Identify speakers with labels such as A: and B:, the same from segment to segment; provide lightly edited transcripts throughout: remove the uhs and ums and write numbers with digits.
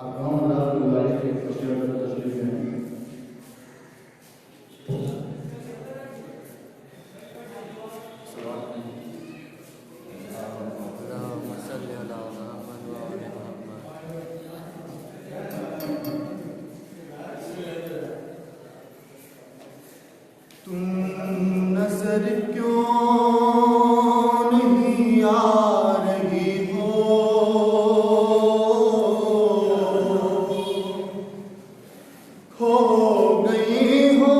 A: आप तमाम हज़रात को गुजारिश है कि तशरीफ़ लें।
B: तुम नजर क्यों नहीं आ रही हो, खो गई हो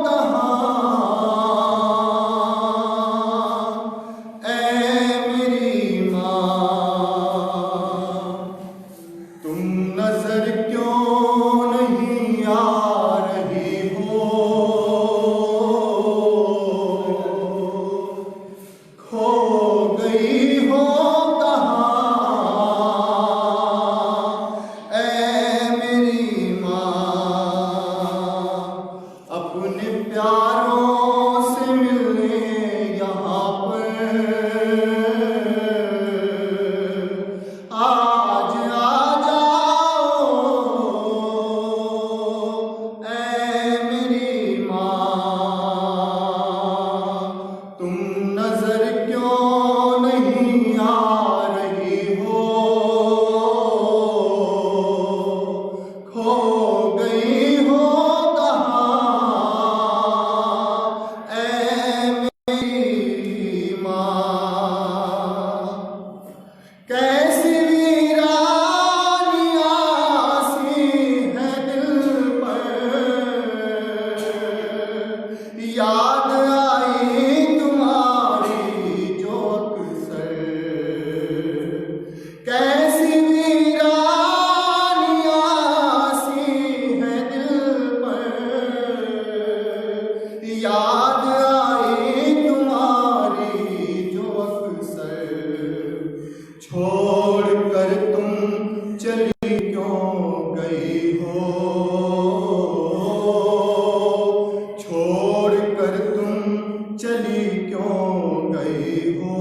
B: कहाँ ऐ मेरी माँ। तुम नजर क्यों नहीं आ रही हो, खो गई हो कहाँ ऐ मेरी माँ। अपने प्यारों से मिलने यहाँ पर आज आ जाओ ऐ मेरी माँ। तुम नजर क्यों नहीं आ रही हो, खो गई हो कहाँ ऐ मेरी माँ। कैसी वीरानियाँ सी है दिल पर, याद आई तुम्हारी जो अक्सर। कैसी वीरानियाँ सी है दिल पर, याद आई तुम्हारी जो अक्सर। छोड़ कर तुम चली क्यों गई हो, छोड़ कर तुम चली क्यों गई हो।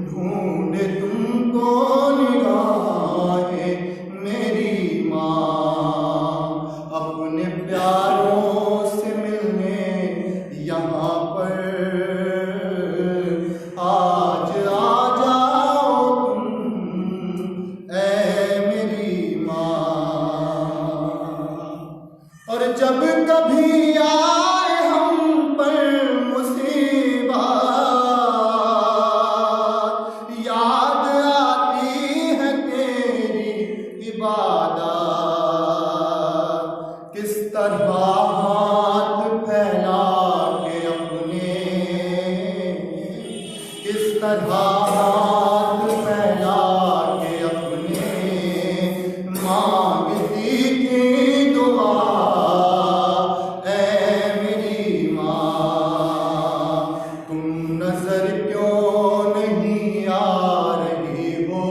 B: ढूंढे तुमको निगाहें मेरी माँ, अपने प्यारों से मिलने यहाँ पर आज आ जाओ तुम ऐ मेरी माँ। और जब कभी आए हम पर मुसीबत, याद आती है तेरी इबादत। किस तरह हाथ फैला के अपने, किस तरह हाथ फैला के अपने मांगती थी दुआ ऐ मेरी माँ। तुम नजर क्यों नहीं आ रही हो,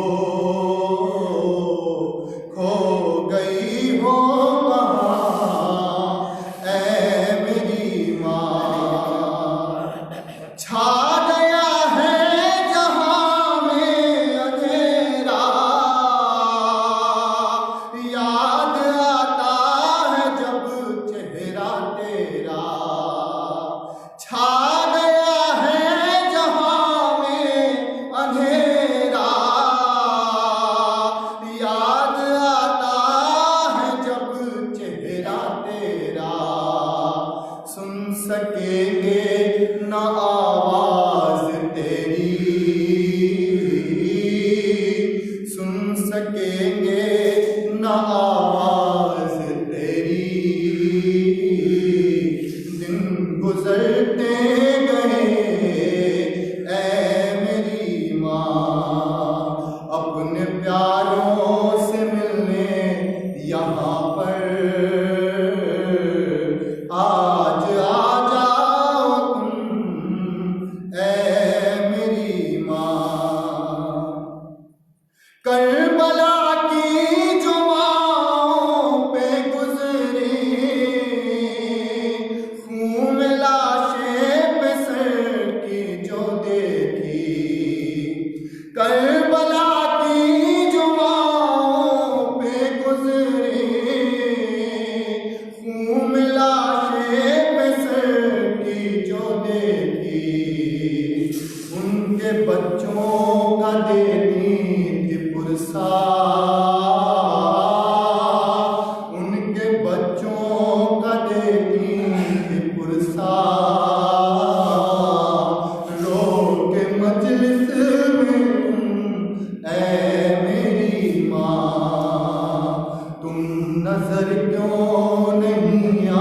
B: खो गई हो कहाँ ऐ मेरी माँ। छा गया है जहाँ में अंधेरा, याद आता है जब चेहरा तेरा। छा गया है जहाँ में अंधेरा, याद आता है जब चेहरा तेरा। सुन सकेंगे न आवाज तेरी, सुन सकेंगे न आवाज तेरी। दिन गुजरते गए ऐ मेरी माँ, अपने प्यारों से मिलने यहाँ पर आज आ जाओ तुम ऐ मेरी माँ। करबला की जो माओं पे गुजरी, खून लाशें पे सर की जो देखी। करबला की जो थी पुरसा, उनके बच्चों का देती थी पुरसा। रो के मजलिस में तुम ऐ मेरी माँ, तुम नजर क्यों नहीं आ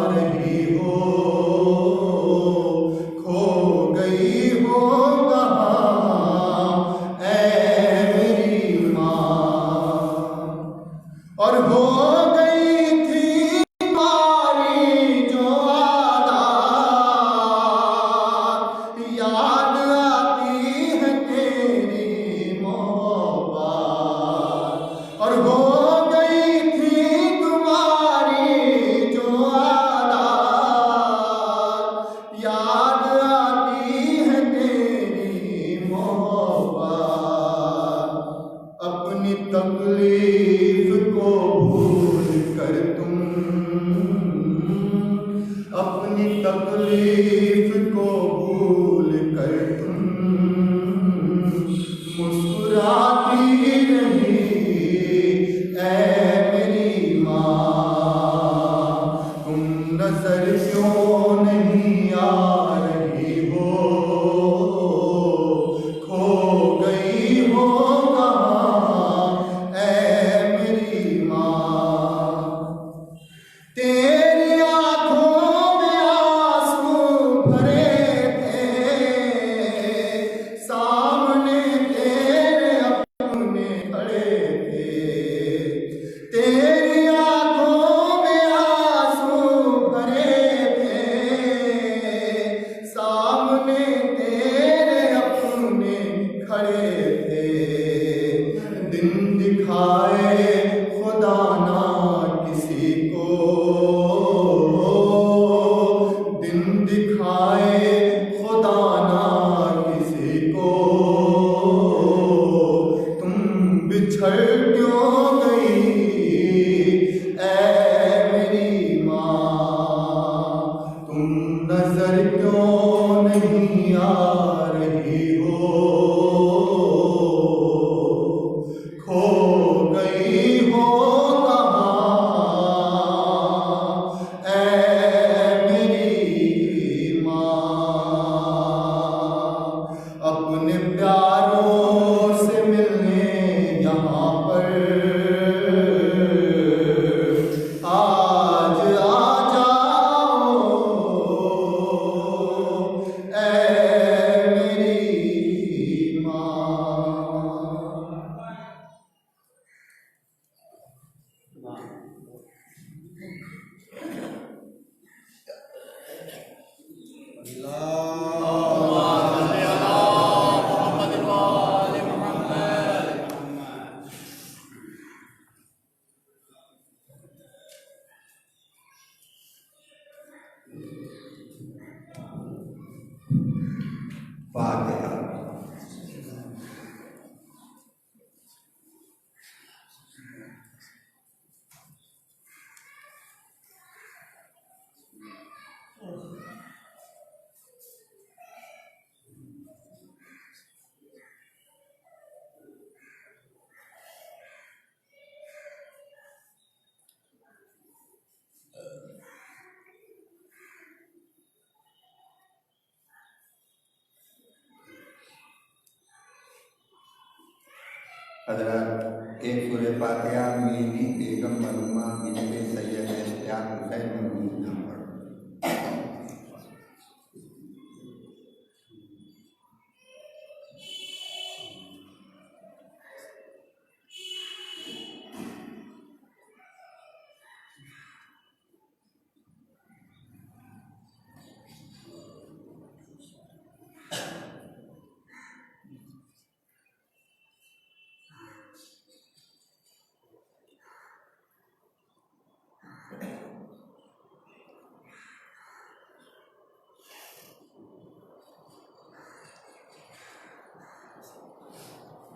B: रही हो, खो गई हो कहाँ ऐ मेरी माँ। और हो गई थी तुम्हारी जो आदत, याद आती है तेरी मोहब्बत। और हो गई थी तुम्हारी जो आदत, याद आती है तेरी मोहब्बत। अपनी तकलीफ को भूल कर तुम, अपनी तकलीफ को भूल कर तुम मुस्कुराती रही ऐ मेरी माँ। तुम नजर क्यों नहीं आ रही हो, खो गई हो कहाँ ऐ मेरी माँ। तेरी आँखों में आंसू भरे थे, सामने तेरे अपने खड़े थे। तेरी आँखों में आंसू भरे थे, सामने तेरे अपने खड़े थे। दिन दिखाए खुदा ना किसी को, दिन दिखाए खुदा ना किसी को, तुम बिछड़ क्यों गई ऐ मेरी माँ। तुम नजर क्यों नहीं आ रही हो, खो गई हो कहाँ ऐ मेरी माँ। अपने प्यारों से मिलने यहाँ पर आज आ जाओ ऐ मेरी माँ। फातिहा। हजरत एक सूरह फातिहा मेरी बेगम मरहुमा बिनत सैयद इश्तियाक हुसैन मरहूम नाम पर।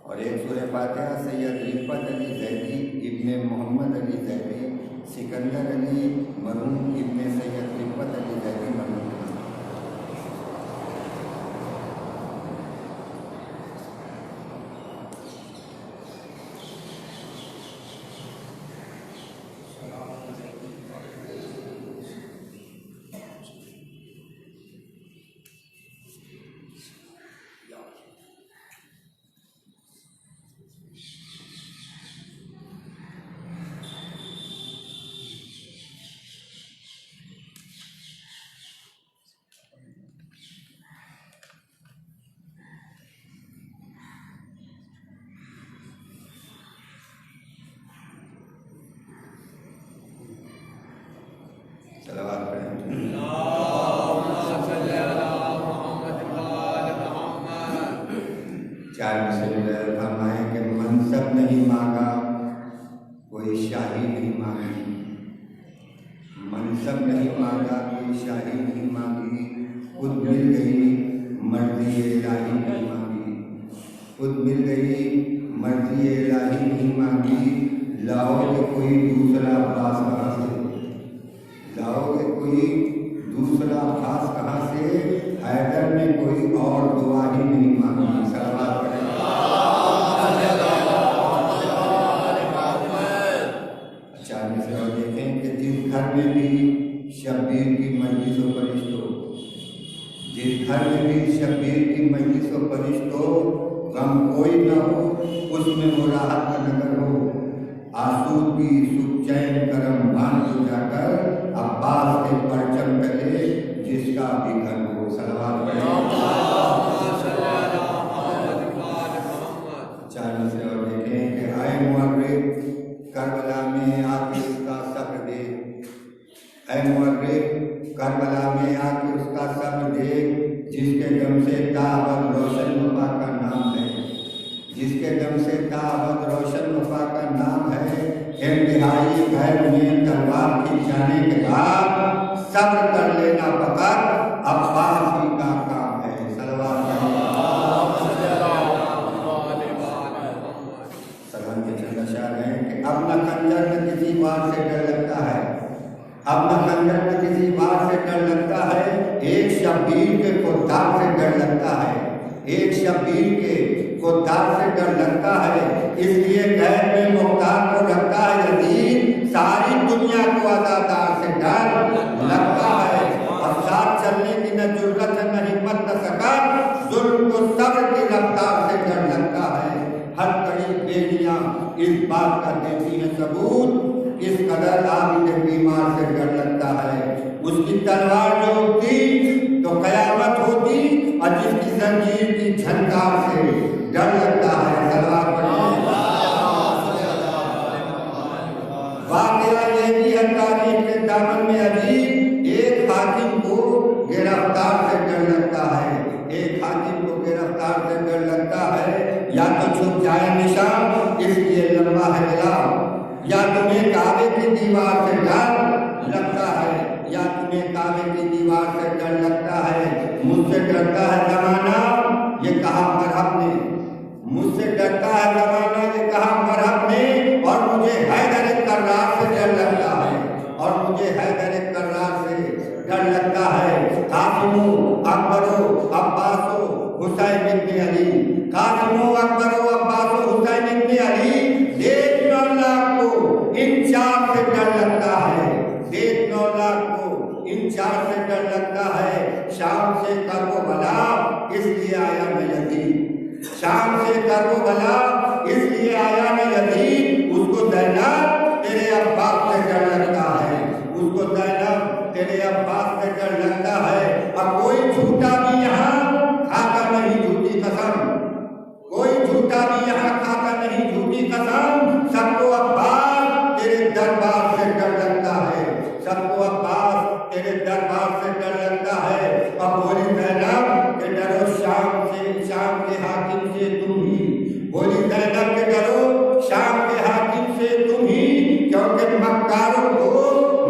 B: और एक सूरह फातिहा सैयद रिफ़त अली ज़ैदी इब्ने मोहम्मद अली ज़ैदी सिकंदर अली मरहूम इब्ने सैयद रिफ़त अली ज़ैदी मरहूम। सलावत पढ़ें। चार में फरमाए कि मनसब नहीं मांगा कोई शाही नहीं मांगी, मनसब नहीं मांगा कोई शाही नहीं मांगी, खुद मिल गई मर्जी इलाही नहीं मांगी, खुद मिल गई मर्जी इलाही नहीं मांगी। लाओगे कोई दूसरा भास कहाँ से, लाओगे कोई दूसरा भास कहाँ से, हैदर ने कोई और दुआ ही नहीं मांगी। सलावत पढ़ें। और देखें कि जिस घर में भी शब्बीर की मजलिस व परिश्त हो, जिस घर में भी शब्बीर की मजलिस व परिश्त हो, गम कोई न हो उसमें मुराहत का नगर हो, आसूदी सुख चैन करम भान को जाकर अब्बास के परचम तले जिसका भी घर हो। सलावत पढ़ें। चार से और देखें कि आए मुअर्रिख करबला में आके उसका सब्र दे, ऐ मुअर्रिख करबला में आके उसका सब्र दे, जिसके दम से ताबत रोशन वफा का नाम है, जिसके दम से ताबत रोशन वफा का नाम है। इंतहाई भय में तलवार खिंचाने के बाद सब्र कर लेना फकत अब्बास ही का काम है। सलवार सलमान के चंद्रशाह है कि अब न खंजर में किसी बात से डर लगता है, अब न खंजर में किसी बात से डर लगता है, एक शब्बीर के खुद्दार से डर लगता है, एक शब्बीर के खुद्दार से डर लगता है। इसलिए कैद में मुख्तार को रखता है यजीद, सारी दुनिया को अदादार से डर लगता है। और साथ चलने की न जुर्रत है न हिम्मत न सकत, जुल्म को सब्र की रफ्तार से डर लगता है। हर कड़ी बेलियां इस बात का देती है सबूत, इस कदर आबिद बीमार से डर लगता है। उसकी तलवार जो उठती तो कयामत होती, और जिसकी जंजीर की झनकार से डर लगता है। तलवार पढ़ें। वाकया ये भी है तारीख के दामन में अजीब, एक हाकिम को गिरफ्तार से डर लगता है, एक हाकिम को गिरफ्तार से डर लगता है। या तो छुप जाए निशान इसलिए लंबा है गिलाफ, या तुम्हें काबे की दीवार से डर लगता है, या तुम्हें काबे की दीवार से डर लगता है। मुझसे डरता है जमाना ये कहा मरहब ने, मुझसे डरता है जमाना ये कहा मरहब ने, और मुझे हैदर कर्रार से डर लगता है, और मुझे हैदर कर्रार से डर लगता है। कासिमो अकबरो अब्बासो हुसैन इब्ने अली, कासिमो अकबरो अब्बासो हुसैन इब्ने अली, देख 9 लाख को इन 4 से डर लगता है, देख 9 लाख को इन 4 से डर लगता है। शाम से करबला इसलिए आया मैं यजीद, शाम से करबला इसलिए आया मैं यजीद। उसको ज़ैनब तेरे अब्बास से डर लगता है, उसको ज़ैनब तेरे अब्बास से डर लगता है। अब कोई झूठा भी यहाँ खाता नहीं झूठी कसम, कोई झूठा भी यहाँ खाता नहीं झूठी कसम। सबको अब्बास तेरे दरबार से डर लगता है, सबको अब्बास तेरे दरबार से डर लगता है। अब बोली ज़ैनब के डरो शाम से, शाम के हाकिम से तुम ही, बोली ज़ैनब के डरो शाम के हाकिम से तुम ही, क्योंकि मक्कारों को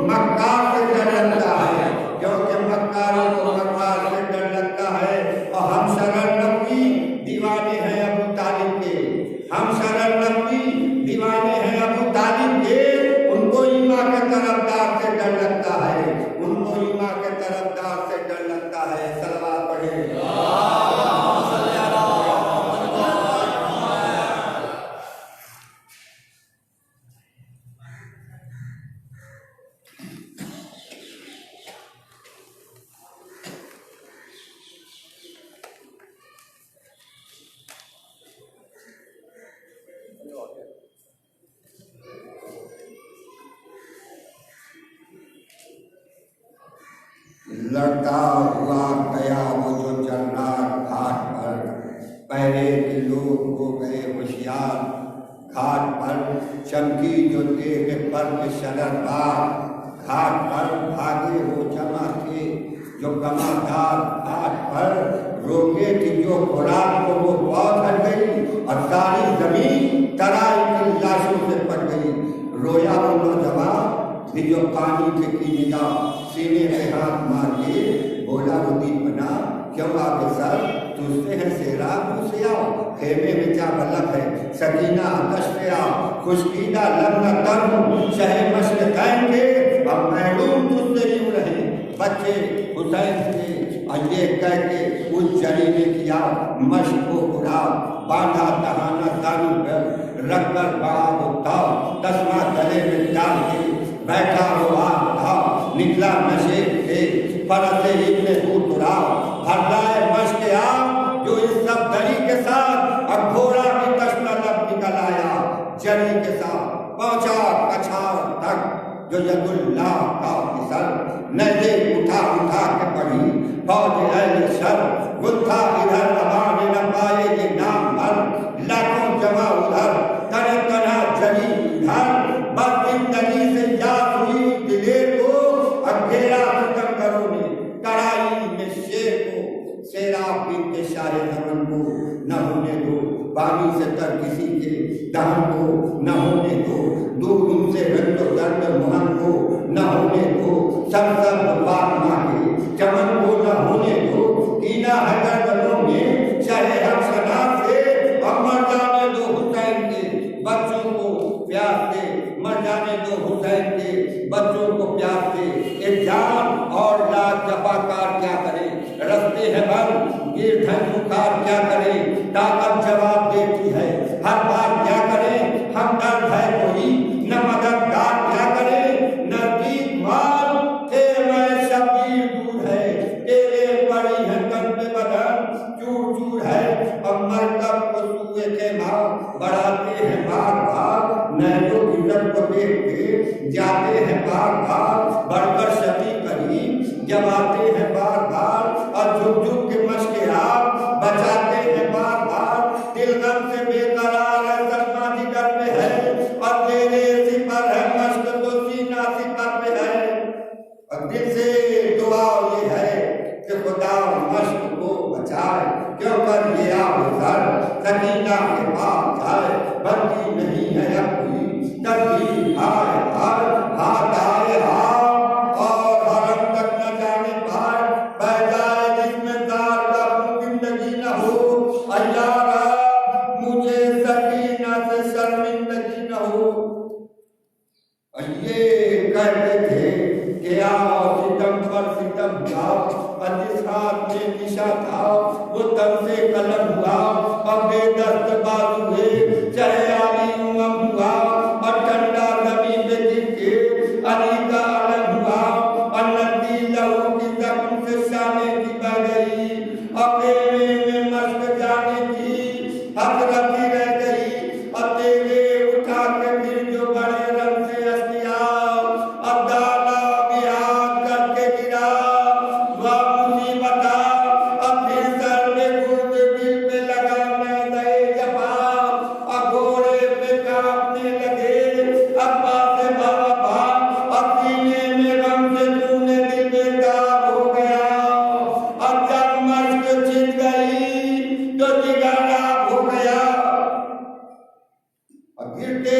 B: मक्कार से डर लगता है, क्योंकि मक्कारों को मक्कार से डर लगता है। और हम शरण नबी दीवाने हैं अबू तालिब के, हम शरण नबी दीवाने हैं अबू तालिब के, उनको ईमा के तरफदार से डर लगता है, उनको ईमा के तरफदार से डर लगता है। सलवात पढ़ें। लड़ता हुआ गया वो जो जर्रार घाट पर, पहले के लोग हो गए होशियार। घाट पर चमकी जो देख पर शररदार, घाट पर भागे वो जमा थे, जो गमादार घाट पर रोके थी जो खुराक को वो बहुत हट गई और सारी जमीन तराई की लाशों से पट गई। रोया वो नौजवान भी जो पानी थे की निगाह, सीने पे हाथ मार के बोला वो दीपना, क्यों आगे सर तुझसे है सेरा मुझसे आओ, खेमे में क्या बलक है सकीना आतश पे आओ, खुशकीदा लम्न तन शहे मशक कहेंगे, अब महरूम तुझसे यूं रहे बच्चे हुसैन से। और ये कह के उस जरी ने किया मश्क को बुरा, बांधा तहाना तानू पर रखकर बड़ा उठाओ, तस्मा गले में डाल के बैठा हुआ था, निकला नशे से परते इतने दूर तुराओ, भरलाए मश्क आप जो इस सब दरी के साथ अब घोड़ा की तश्ना लब निकल आया, जरी के साथ पहुंचा कछार तक जो यदुल्लाह का सर, नजरे उठा उठा के पढ़ी फौज अहले शर, गुत्था इधर दबाने न पाए ये नाम भर, लाखों जमा उधर करे तना जरी इधर, बस जिंदगी से याद हुई दिलेर को, अकेला खत्म करो ने कड़ाई में शेर को, शेरा पीते शाहे जमन को न होने दो, पानी से तर किसी के दहन को न होने दो, दूर उनसे रंजो दर्द मोहन को न होने दो, सब सब बात मांगे चमन को न होने दो, कीना है गर्दनों में चाहे हम शनाब से, अब मर जाने दो हुसैन के बच्चों को प्यास से, मर जाने दो हुसैन के बच्चों को प्यास से, एक जान और लाख जफाकार क्या करे, रस्ते हैं बंद ये धन बुखार क्या करे, ताकत जवाब देती है हर बार क्या करें, हम दर्द है कोई न मददगार क्या करे, नजदीक मार के मैं शबीर दूर है, तेरे पड़ी है तन पे बदन चूर चूर है, अब मरकब को सुए के भाव बढ़ाते हैं बार बार, नैनो इज्जत को देखते जाते हैं बार बार, बढ़कर शबी करीम जब आते हैं बार बार, और झुक झुक के मशके आप बचाते हैं बार बार, दिल गम से बेकरार है सरमा जिगर पे है, और तेरे सिपर है मश्क तो सीना सिपर पे है, और दिल से दुआ ये है कि खुदा मश्क को बचाए, क्यों कर ये सर सकीना के पास जाए, बनती नहीं है अब कोई तब्दील आए हर हाथ आए हाथ और हरम तक न जाने पाए, बह जाए जिसमें दार का जिंदगी न हो, अल्लाह मुझे सकीना से शर्मिंदगी न हो। ये कहते थे कि आओ सितम पर सितम जाओ, और जिस हाथ में निशा था वो तब से कलम हुआ, अब बेदस्त बाजू हुए चाहे आली उमम हुआ, और ठंडा जमीन पे गिर के अली का अलम हुआ, और नदी लहू की जख्म से शाने की बह गई, अकेले में मस्त जाने की हसरती रह गई, और तेरे उठा के फिर जो बड़े रंग से अस्तिया, अब दाना बिहार करके गिरा वह मुसीबता, अब फिर सर में गुर्द दिल पे लगा मैं दे जफा, अब घोड़े पे कांपने लगे अब्बा से बाबा, अब सीने में गम से तूने दिल बेताब हो गया, अब जब मश्क छिप गई तो जिगरा हो गया, गिरते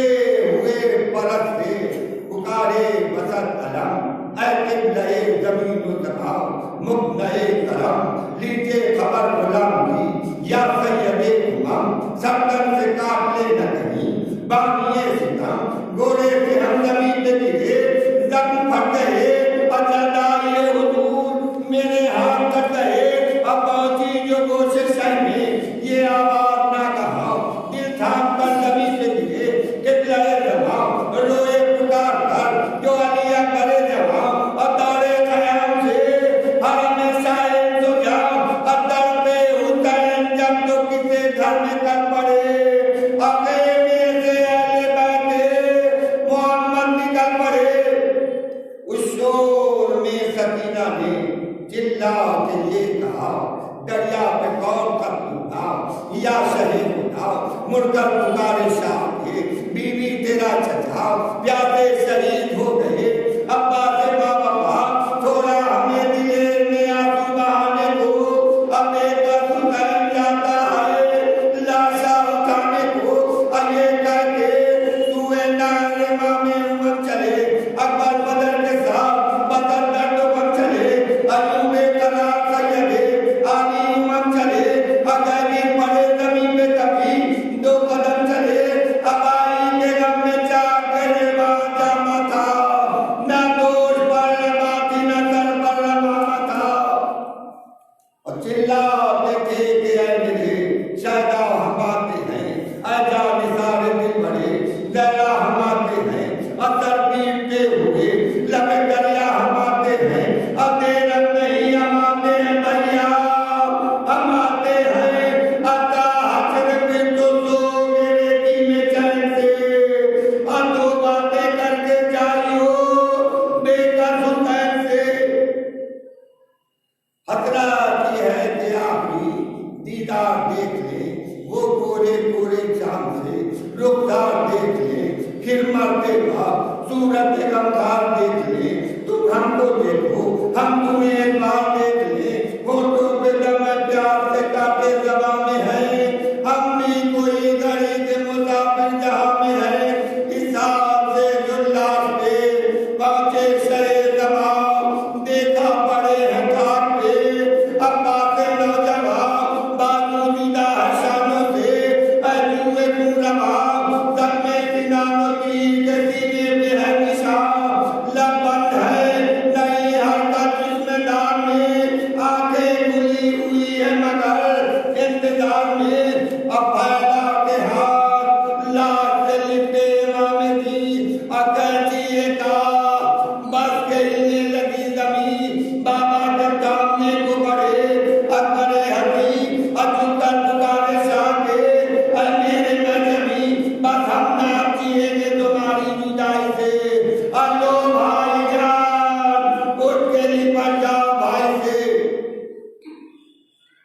B: हुए परत से पुकारे बसत अलम, ऐ किबले जमीन व दबाव मुक्त नए करम, लीजिए खबर गुलाम की या सैयदे उमम, सबदम से काट ले न कहीं बानिए सितम, गोरे से हम जमीन पे गिरे जख्म फट गए, अजलाए हुजूर मेरे हाथ कट गए, अब पहुंची जो गोशे शह में ये आवाज ना कहा, दिल थाम कर जमीन पे गिरे किबले जवाब, रोए पुकार कर जो अलिया करे जवाब, और दौड़े खयाम से हर में शायद तो जाओ, और दर पे हुसैन जब तो किसे घर में कर पड़े, अकेले से अहले बैठे मोहम्मद निकल पड़े, उस शोर में सकीना ने चिल्ला के ये कहा, दरिया पे कौन कर दूंगा या शहीद उठा, मुड़कर पुकारे शाह के बीवी तेरा चचा, प्यादे शहीद हो गए, अब्बा देख ले, फिर मरते वक्त सूरत गमदार देख ले। तुम हमको देखो, हम तुम्हें एक बार देख ले। फोटो पे दम प्यार से काटे जबा में है, हम भी कोई घड़ी के मुसाफिर जहां में है। इस हाल से जो लाश पे पहुंचे शहे दबाव, देखा पड़े हैं घाट पे अब बातें नौजवान, बातों जुदा है शानों से। जुए क्यों रवा तब में बिना तीर के सीने पे है निशान। लब बंद है नहीं हरकत इस मैदान में, आंखें खुली हुई है मगर इंतजार में। अब फैला के हाथ लाश से लिपटे इमाम थी, अकैची का बस के हिलने लगी जमीन। बाबा के सामने को बढ़े अकबरे हटी, अचुकर पुकारे शाके मेरे नजमी, बस हम ना जिएंगे तुम्हारी जुदाई से। अलो भाईजान उठ के निपट जाओ भाई से।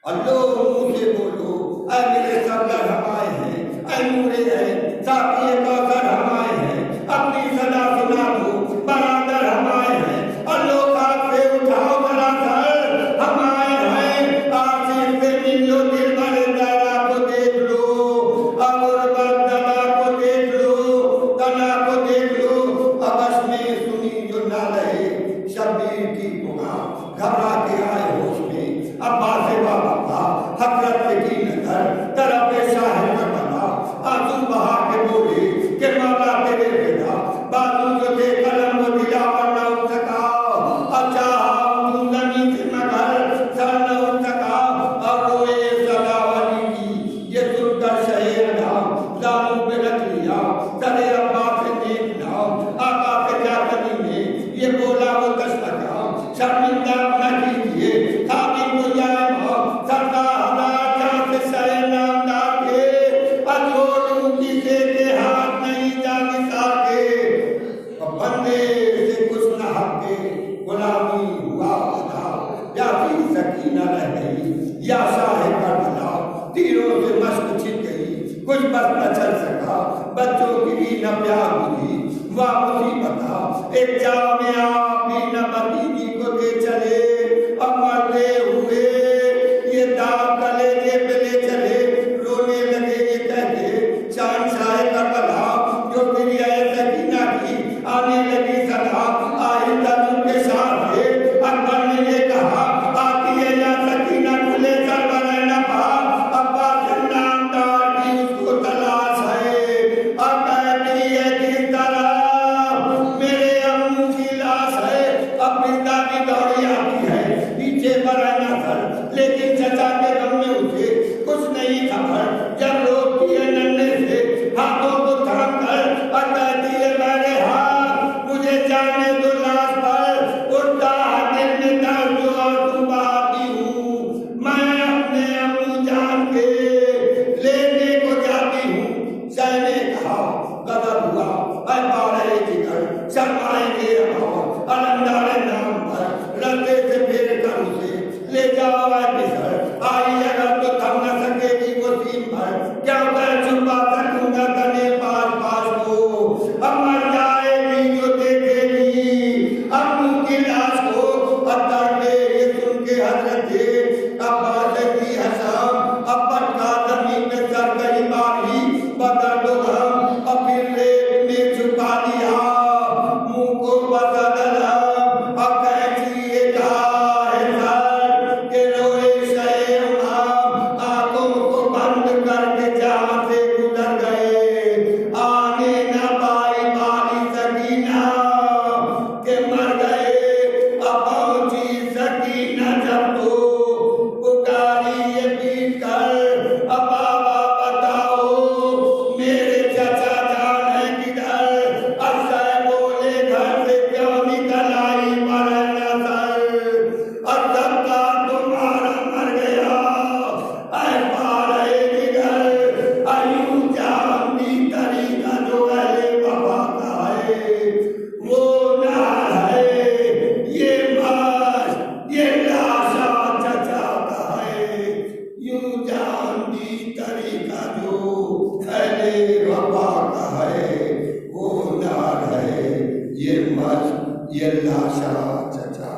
B: अल्लो मुंह से बोलो, ऐ मेरे सरदार हम आए हैं, ऐ नूरे हैं साथी कौसर हम आए हैं, अपनी सदा सुना दो बरादर हम आए हैं। अल्लो काट से उठाओ जरा सर हम आए हैं, आसिफ से मिल लो दिल भरे दरा को देख लो, अमर बदला को देख लो, तना को देख लो। अबस में सुनी जो ना रहे शब्बीर की पुकार, घबरा के आए होश में अब्बास से बाबा हजरत की नजर तरफ शाह पर बना। आंसू बहा के बोले कि मौला तेरे बेटा बाजू जो थे कलम वो दिला पर न उठ सका। अच्छा तुम जमीन से मगर सर न उठ सका। और रोए सदा वाली की ये सुनकर शहर नाम दामू पे रख लिया। करे अब्बास से देख नाम आका के जातनी में ये बोला वो दस लगा। शर्मिंदा न कीजिए खाकी को जाए सरदार हजार जान से शहर नामदार के, अजोड़ ऊंची से के हाथ नहीं जाने साके। बंदे से कुछ न हके गुलामी हुआ खुदा, या फिर सकीना रह गई या शाह करबला तीरों से मश्क छिप गई। कुछ बस न चल सका बच्चों की भी न प्यार हुई, वाह मुसीबत एक जामिया भी न भतीजी को दे चले। अब मरते हुए ये दाग कलेजे पे ले चले, रोने लगे ये कहते चांद शाह करबला जो क्रिया सकीना की आने लगी सदा। आहिंदा उनके साथ थे अकबर ने ये कहा आती है या सकीना खुले सर बने न पा। अब्बास नामदार की उसको तलाश है, अब कहती है किस तरह मेरे अम्मू की लाश है। अब पिता भी दौड़ी आती है पीछे बराना सर, लेकिन चचा के गम में उसे कुछ नहीं खबर। जब रोकती है नन्हे से हाथों को थाम कर और कहती है मेरे हाथ मुझे जाने दो लाश पर। उठता दिल में दर्द और तुम बहाती हूँ, मैं अपने अम्मू जान के लेने को जाती हूँ। सैने कहा गदर हुआ ऐ बारे जिगर शर्माएंगे अब अलंदारे नाम पर। रस्ते से फेर कर उसे ले जाओ आई अगर तो थम न सकेगी वो सीम भर। क्या मैं छुपा सकूंगा तने पास पास को, अब मर जाएगी जो देखेगी अम्मू की लाश को। अत्तर के ये सुन के हजरत थे अब्बास की हसाम, अब पटका जमीन में सर गई मारी बदर दो हम। अब फिर रेत में छुपा लिया मुंह को बदला ये अल्लाह शाह चचा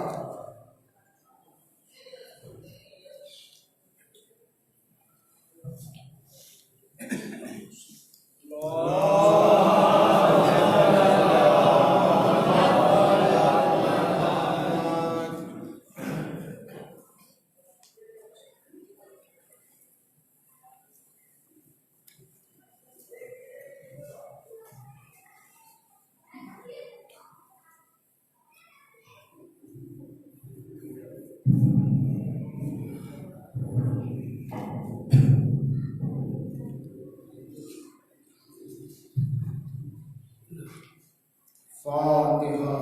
B: फातिहा।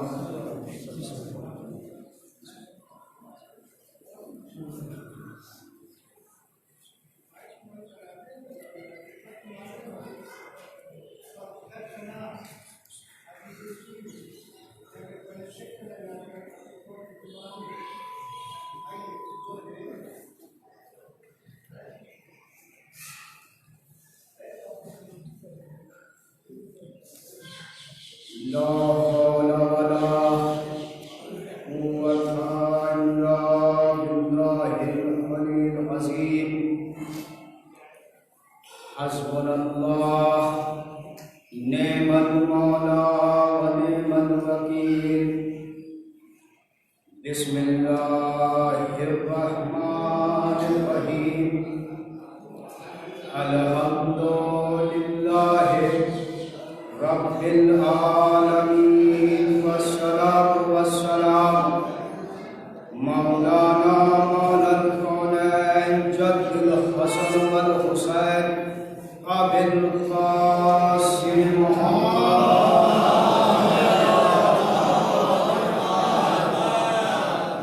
B: ला हौला वला कुव्वता इल्ला बिल्लाहिल अलील अज़ीम। हस्बुनल्लाह निअमल मौला व निअमल वकील। बिस्मिल्लाहिर रहमानिर रहीम। अल्हम्दुलिल्लाहि रब्बिल आलमीन वस्सलातु वस्सलाम मौलाना मौलल कौनैन जद्दुल हसन वल हुसैन अबिल कासिम मुहम्मद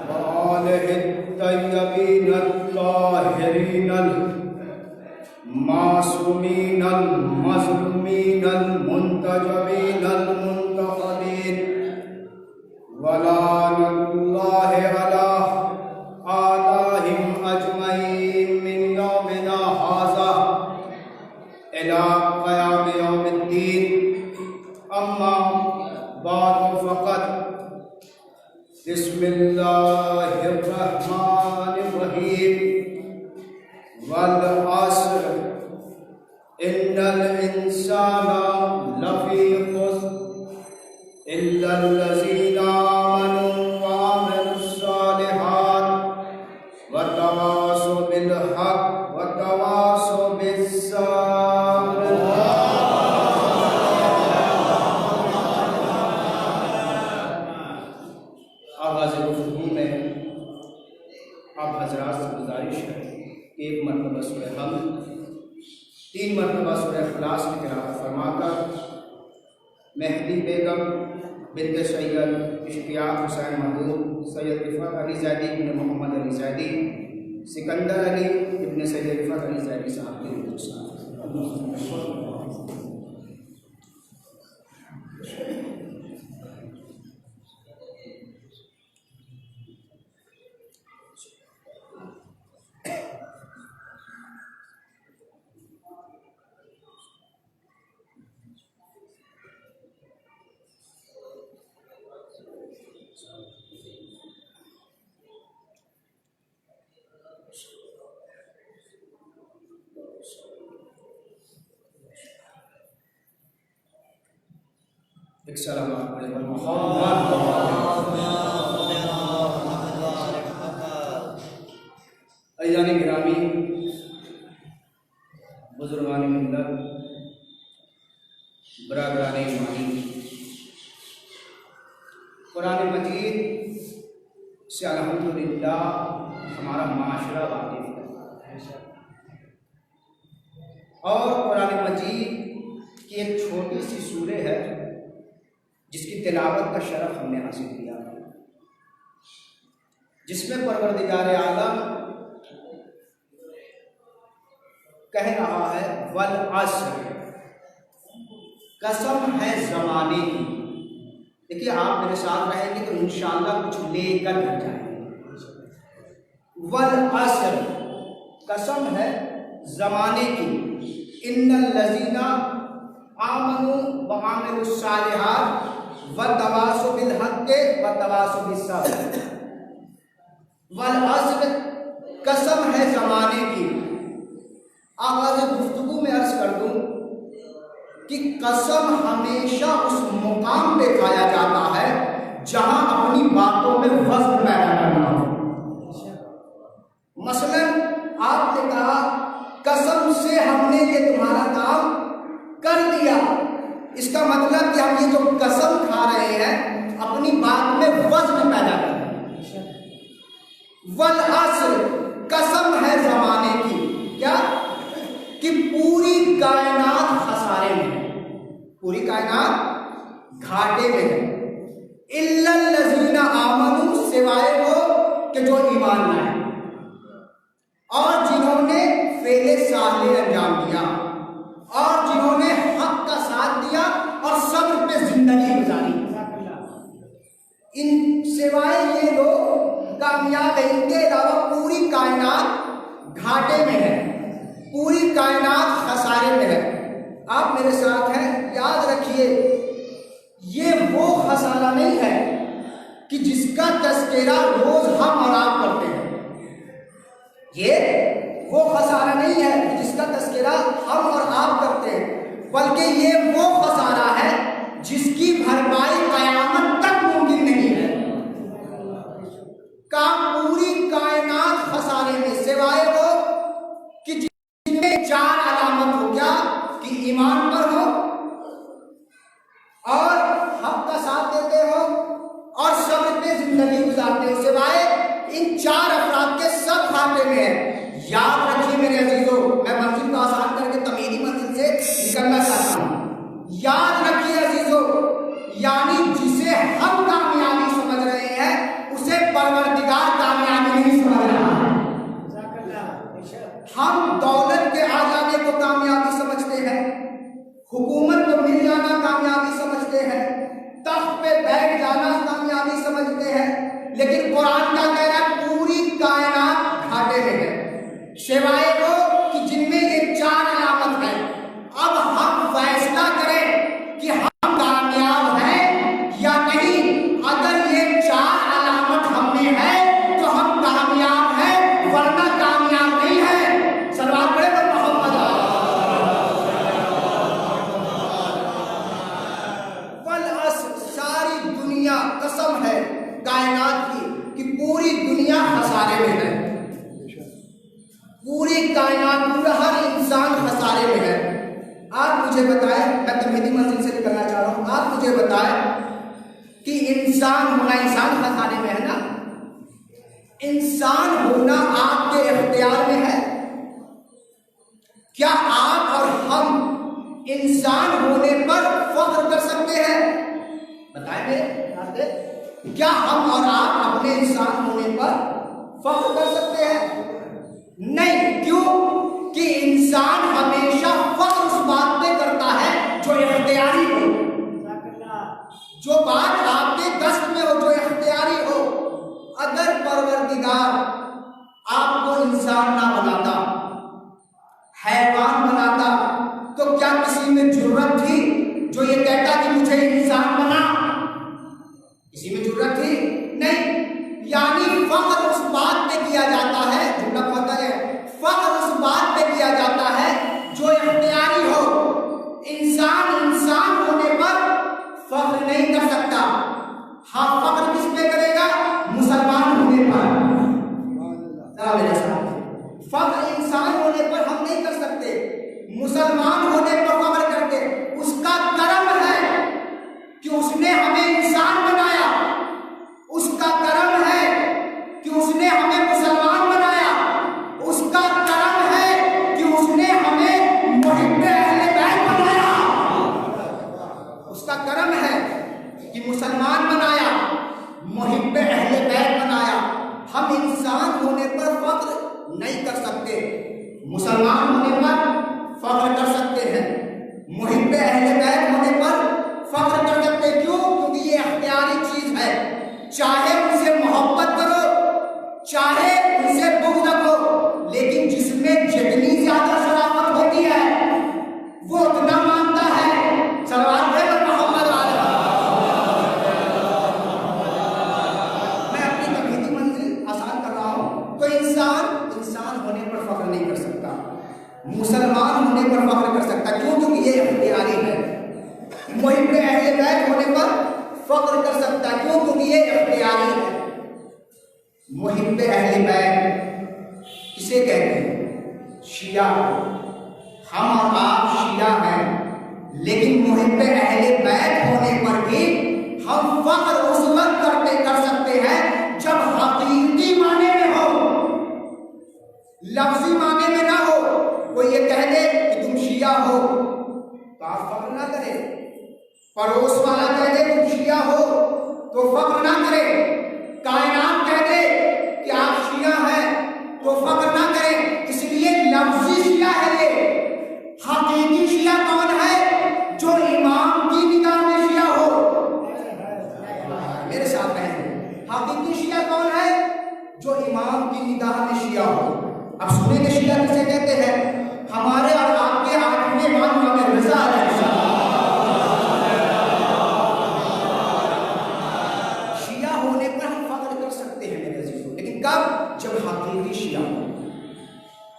B: व आलिहि तय्यबीन अत्ताहिरीन मासूमीन मज़लूमीन मुंतजबीन मुंतक़दीन वलानतुल्लाहि अला आदाहिम अजमईन मिन यौमिना हाज़ा इला क़याम यौमिद्दीन। अम्मा बाद फ़क़त बिस्मिल्लाहिर रहमानिर रहीम। वल अस्र इन्नल इंसाना लफ़ी खुस्र इल्लल लज़ीना आमनू व अमिलुस्सालिहात व तवासौ बिल हक़ व तवासौ बिस्सब्र। आगाज़ गुफ्तगू में आप हज़रात से गुजारिश है कि एक मरतबा सूरह हमद, 3 मरतबा सूरह इखलास की तिलावत फरमाकर मेहदी बेगम बिन्त सैयद इश्तियाक हुसैन महबूब सैयद रिफ़त अली ज़ैदी इब्न मोहम्मद अली ज़ैदी सिकंदर अली इब्न सैयद रिफ़त अली ज़ैदी साहब की एक सलाम अज़ीज़ान गिरामी, बुजुर्गान मिल्लत, बरादरान ईमानी, कुरान मजीद से अल्हम्दुलिल्लाह हमारा माशरा वाकिफ़ है और कुरान मजीद की एक छोटी सी सूरह है जिसकी तिलावत का शरफ हमने हासिल किया, जिसमें परवरदिगार आलम कह रहा है वल अस्र, कसम है ज़माने की। देखिए, आप मेरे साथ रहेंगे तो इंशाअल्लाह कुछ लेकर जाएंगे। वल अस्र, कसम है ज़माने की। इन्नल लज़ीना आमनू व आमिलुस्सालिहात
C: वतवासो बिल हक़्क़ि वतवासो बिस्सब्र। वल अस्र, कसम है ज़माने की। आगाज़ गुफ्तगू में अर्ज़ कर दूँ कि कसम हमेशा उस मुकाम पे खाया जाता है जहां अपनी बातों में वज़न पैदा करना हो। मसलन आपने कहा कसम से हमने ये तुम्हारा काम कर दिया, इसका मतलब कि हम ये जो कसम खा रहे हैं अपनी बात में वज़न पैदा कर रहे हैं। वल अस्र, कसम है ज़माने की। क्या? कि पूरी कायनात खसारे में, पूरी कायनात घाटे में है। इल्लल लज़ीना आमनू, सिवाय वो कि जो ईमान लाए और जिन्होंने फ़ेले साले अंजाम दिया और जिन्होंने हक का साथ दिया और सब्र पे जिंदगी गुजारी। इन सिवाय ये लोग कामयाब है। इनके अलावा पूरी कायनात घाटे में है, पूरी कायनात खसारे में है। आप मेरे साथ हैं, याद रखिए ये वो खसारा नहीं है कि जिसका तस्करा रोज हम और आप करते हैं। ये वो खसारा नहीं है जिसका तस्करा हम और आप करते हैं, बल्कि ये वो खसारा है जिसकी भरपाई कयामत तक मुमकिन नहीं है। का पूरी कायनात खसारे में, सिवाय वो कि जिनमें चार अलामत हो। क्या? कि ईमान पर हो और हक का साथ देते हो और सब्र पे जिंदगी गुजारते हो। सिवाय इन चार अफराद के सब खाते में है। याद रखिए मेरे अजीजों, मैं मंजिल को आसान करके तमीरी मंजिल से निकलना चाहता हूं। याद रखिए अजीजों, यानी जिसे हम कामयाबी समझ रहे हैं उसे परवरदिगार कामयाबी नहीं समझ रहा है। हम दौलत के आ जाने को कामयाबी समझते हैं, हुकूमत को मिल जाना कामयाबी समझते हैं, तख्त पे बैठ जाना कामयाबी समझते हैं, लेकिन कुरान क्या कह रहा है? पूरी कायनात घाटे में है, सिवाय वो कि जिनमें ये चार अलामत है। अब हम फैसला करें कि हम कामयाब हैं या नहीं। अगर ये चार अलामत हम में है तो हम कामयाब हैं, वरना कामयाब नहीं है। सलवात पढ़े तो मोहम्मद। वल अस्र, सारी दुनिया, कसम है कायनात की कि पूरी दुनिया खसारे में है। पूरी कायनात, पूरा हर इंसान खसारे में है। आप मुझे बताएं, मैं तमीरी मंजिल से निकलना चाह रहा हूं, आप मुझे बताएं कि इंसान होना, इंसान खसारे में है ना? इंसान होना आपके इख्तियार में है? क्या आप और हम इंसान होने पर फख्र कर सकते हैं? बताएं मेरे, क्या हम और आप अपने इंसान होने पर फख्र कर सकते हैं? नहीं। क्यों? कि इंसान हमेशा फख्र उस बात पे करता है जो इख्तियारी हो, जो बात आपके दस्त में हो, जो इख्तियारी हो। अगर परवरदिगार आपको इंसान ना बनाता, हैवान बनाता, तो क्या किसी में जुर्रत थी जो ये कहता कि मुझे इंसान बना? किसी में जुर्रत थी? नहीं। यानी फख्र उस बात पे किया जाता है, जुमला पता है, फख्र उस बात पे किया जाता है जो इख्तियारी हो। इंसान इंसान होने पर फख्र नहीं कर सकता। हाँ, फख्र किस पे करेगा? मुसलमान होने पर। मेरे साथ, फख्र इंसान होने पर हम नहीं कर सकते, मुसलमान होने पर फख्र करते। उसका करम है कि उसने हमें इंसान बनाया, उसका करम है कि उसने हमें मुसलमान बनाया, उसका करम है कि उसने हमें मुहिब्बे अहले बैत बनाया, उसका करम है कि मुसलमान बनाया, मुहिब्बे अहले बैत बनाया। हम इंसान होने पर फख्र नहीं कर सकते, मुसलमान होने पर फख्र कर सकते हैं, मुहिब्बे अहले बैत होने पर फख्र कर सकते। क्यों? क्योंकि ये इख्तियारी चीज है। चाहे उनसे मोहब्बत करो, चाहे उनसे बुग़्ज़ रखो, लेकिन जिसमें जितनी ज्यादा शराफत होती है वो उतना मानता है। सलवात पे मोहम्मद मुहिब अहले बैत होने पर फख्र कर सकता है। क्यों? क्योंकि ये इख्तियारी है। मुहिब अहले बैत किसे कहते हैं? शिया। हम और आप शिया हैं, लेकिन मुहिब अहले बैत होने पर भी हम फख्र उस वक्त कर सकते हैं जब हकीकी माने में हो, लफ्जी माने में ना हो। कोई ये कह दे कि तुम शिया हो तो आप फख्र ना करें, पड़ोस वाला कह दे तुम शिया हो तो फख्र ना करें, कायनात कह दे कि आप शिया हैं तो फख्र ना करें। इसलिए लफ्जी शिया है ये। हकीकी शिया कौन है? जो इमाम की निगाह में शिया हो। मेरे साथ रहें। हकीकी शिया कौन है? जो इमाम की निगाह में शिया हो। अब सुनेंगे शिया किसे कहते हैं? हमारे और आपके आठवें इमाम इमाम रज़ा शिया होने पर हम फख्र कर सकते हैं मेरे अजीजों, लेकिन कब? जब हकीकी शिया हो।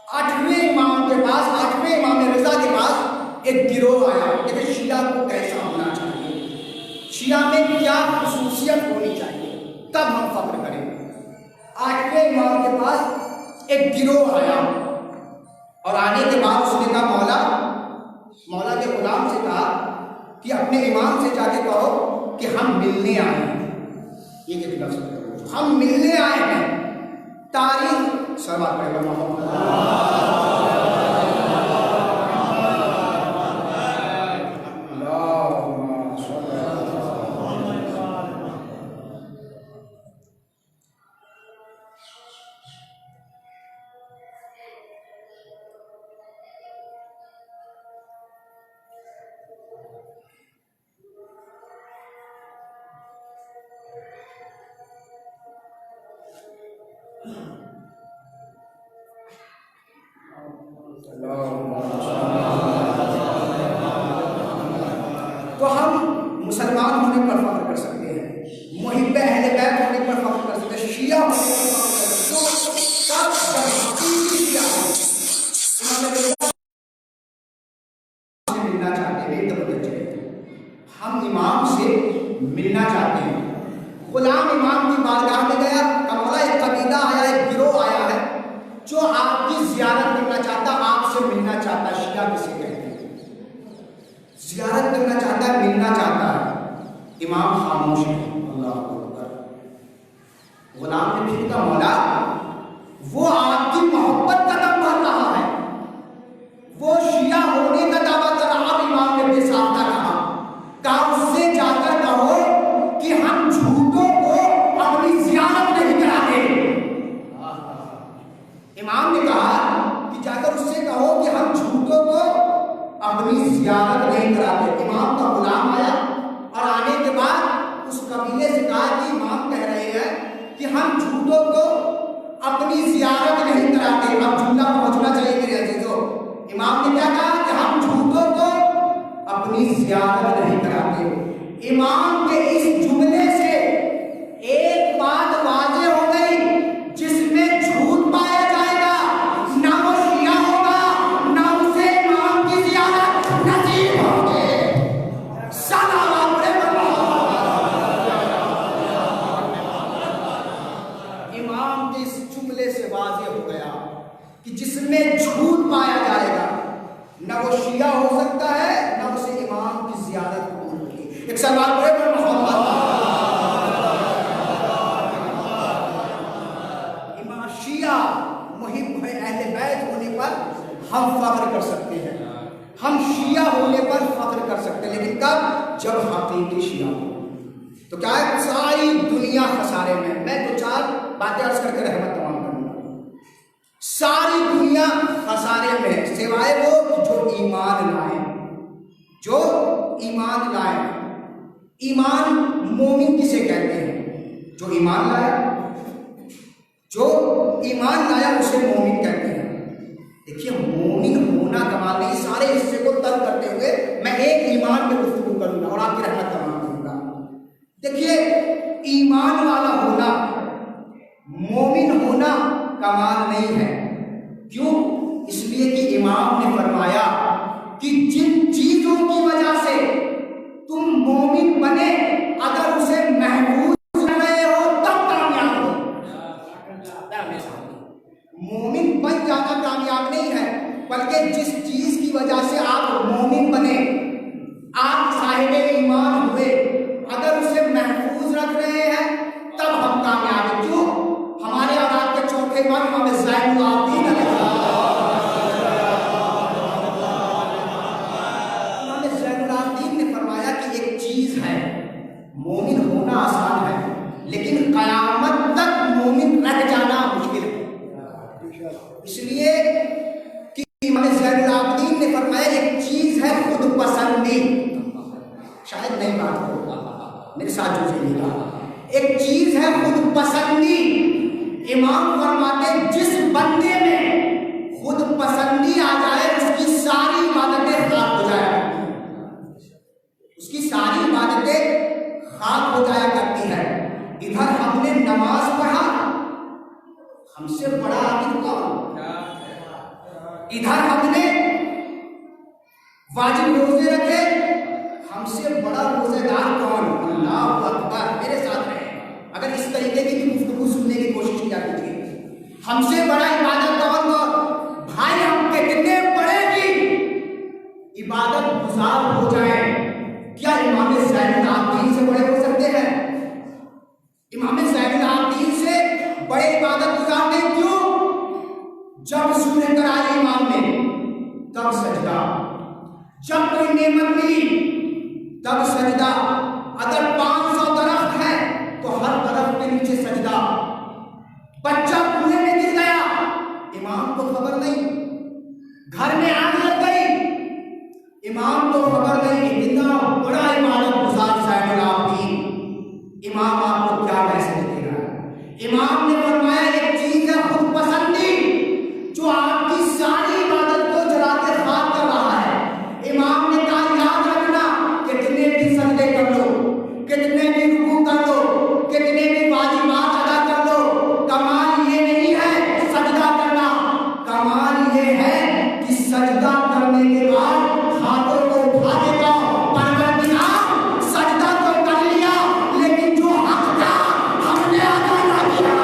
C: आठवें इमाम के पास, आठवें इमाम रज़ा के पास एक गिरोह आया। देखिए शिया को कैसा होना चाहिए, शिया में क्या खुसूसियत होनी चाहिए, तब हम फख्र करें। आठवें इमाम के पास एक गिरोह आया और आने के बाद उसने कहा मौला के गुलाम से कहा कि अपने इमाम से जाके कहो कि हम मिलने आए हैं। ये कितना लफ्ज़, हम मिलने आए हैं। तारीख सरवात पैगंबर मोहम्मद तो हम मुसलमान होने पर फख्र कर सकते हैं, मुहिब अहले बैत होने पर फख्र कर सकते हैं, शिया होने पर फख्र कर सकते हैं। मिलना चाहते हैं, हम इमाम से मिलना चाहते हैं। गुलाम इमाम की बारगाह में गया, कमला एक कबीला आया, एक गिरोह आया है जो आपकी ज़ियारत करना चाहता, आपसे मिलना चाहता। शिया किसे कहते हैं? ज़ियारत करना चाहता है, मिलना चाहता है। इमाम खामोश है। अल्लाह अकबर। गुलाम ने फिर कहा मौला, वो आपकी मोहब्बत का दम भर रहा है, वो शिया होने का दावा कर रहा। अब इमाम ने बेसाख्ता कहा उससे जाकर कहो कि हम झूठों को अपनी ज़ियारत नहीं कराते। इमाम ने कहा कि जाकर उससे कहो कि हम झूठों को अपनी ज़ियारत नहीं कराते। इमाम का गुलाम आया और आने के बाद उस कबीले से कहा कि इमाम कह रहे हैं कि हम झूठों को अपनी ज़ियारत नहीं कराते। अब जुमला पहुंचना चाहिए मेरे अजीजों। इमाम ने क्या कहा कि हम झूठों को अपनी ज़ियारत नहीं कराते। इमाम के इस जुमले से एक बात वाज़ेह हो गई, जिसमें झूठ पाया जाएगा ना वो शिया होगा, ना उसे इमाम की ज़ियारत नसीब होगी। इमाम के इस जुमले से वाज़ेह हो गया कि जिसमें झूठ पाया जाएगा ना वो शिया हो सकता है, ना उसे इमाम की ज़ियारत होगी। एक सवाल शिया मुहिब अहले बैत होने पर हम फख्र कर सकते हैं, हम शिया होने पर फख्र कर सकते हैं, लेकिन कब? जब हकीकी शिया हो। तो क्या है? सारी दुनिया खसारे में। मैं दो चार बातें अर्ज करके रहमत तमाम करूंगा। सारी दुनिया खसारे में है सिवाय वो जो ईमान लाए, जो ईमान लाए। ईमान मोमिन किसे कहते हैं? जो ईमान लाया, जो ईमान लाया उसे मोमिन कहते हैं। देखिए मोमिन होना कमाल नहीं। सारे हिस्से को तर्क करते हुए मैं एक ईमान पे गुफ्तगू करूंगा और आपकी रहमत तमाम करूंगा। देखिए ईमान वाला होना, मोमिन होना कमाल नहीं है। क्यों? इसलिए कि इमाम ने फरमाया कि जिन चीजों की वजह से तुम साहिब ईमान हुए, अगर उसे महफूज रख रहे हैं तब हम कामयाब हैं। क्यों? हमारे और आपके चौथे इमाम इमाम ज़ैनुल आबिदीन ने फरमाया कि एक चीज है, मोमिन होना आसान है लेकिन कयामत तक मोमिन रह जाना मुश्किल है। इसलिए कि इमाम ज़ैनुल आबिदीन ने फरमाया एक चीज है खुद पसंदी, शायद नहीं बात हो मेरे साथ जुड़िएगा, एक चीज है खुद पसंदी। इमाम फरमाते जिस बंदे में खुद पसंदी आ जाए उसकी सारी इबादतें खाक हो जाए, उसकी सारी इबादतें खाक हो जाया करती है। इधर हमने नमाज पढ़ा, हमसे बड़ा आबिद कौन? इधर हमने वाजिब रोजे रखे, हमसे बड़ा रोजेदार कौन? अल्लाह अकबर। मेरे साथ रहे, अगर इस तरीके की गुफ्तगू सुनने की कोशिश किया कीजिए। हमसे बड़ा इबादत कौन? भाई हम कितने बड़े की इबादत गुजार हो जाए, क्या इमाम ज़ैनुल आबिदीन से बड़े हो सकते हैं? इमाम ज़ैनुल आबिदीन से बड़े इबादत गुजार नहीं। क्यों? जब सूरह कराई इमाम ने तब सजदा, जब कोई नेमत मिली तब सजदा, अगर 500 दरख्त है तो हर दरख्त के नीचे सजदा, बच्चा कुएं में गिर गया इमाम को खबर नहीं, घर में आग लग गई इमाम को खबर नहीं। इतना बड़ा इबादत गुजार ज़ैनुल आबिदीन, इमाम आपको क्या मैसेज दे रहा है? इमाम ने फरमाया एक चीज है खुद पसंदी जो आपकी सारी इबादत को जला के खाक कर रहा है। इमाम ने कहा याद रखना, कितने भी सजदे कर लो, कितने भी रुकू कर लो, कितने भी वाजिबात अदा कर लो, कमाल ये नहीं है सजदा करना, कमाल ये है कि सजदा करने के बाद हाथों को उठा देता परवरदिगार, सजदा तो कर लिया लेकिन जो हक था हमने अदा ना किया।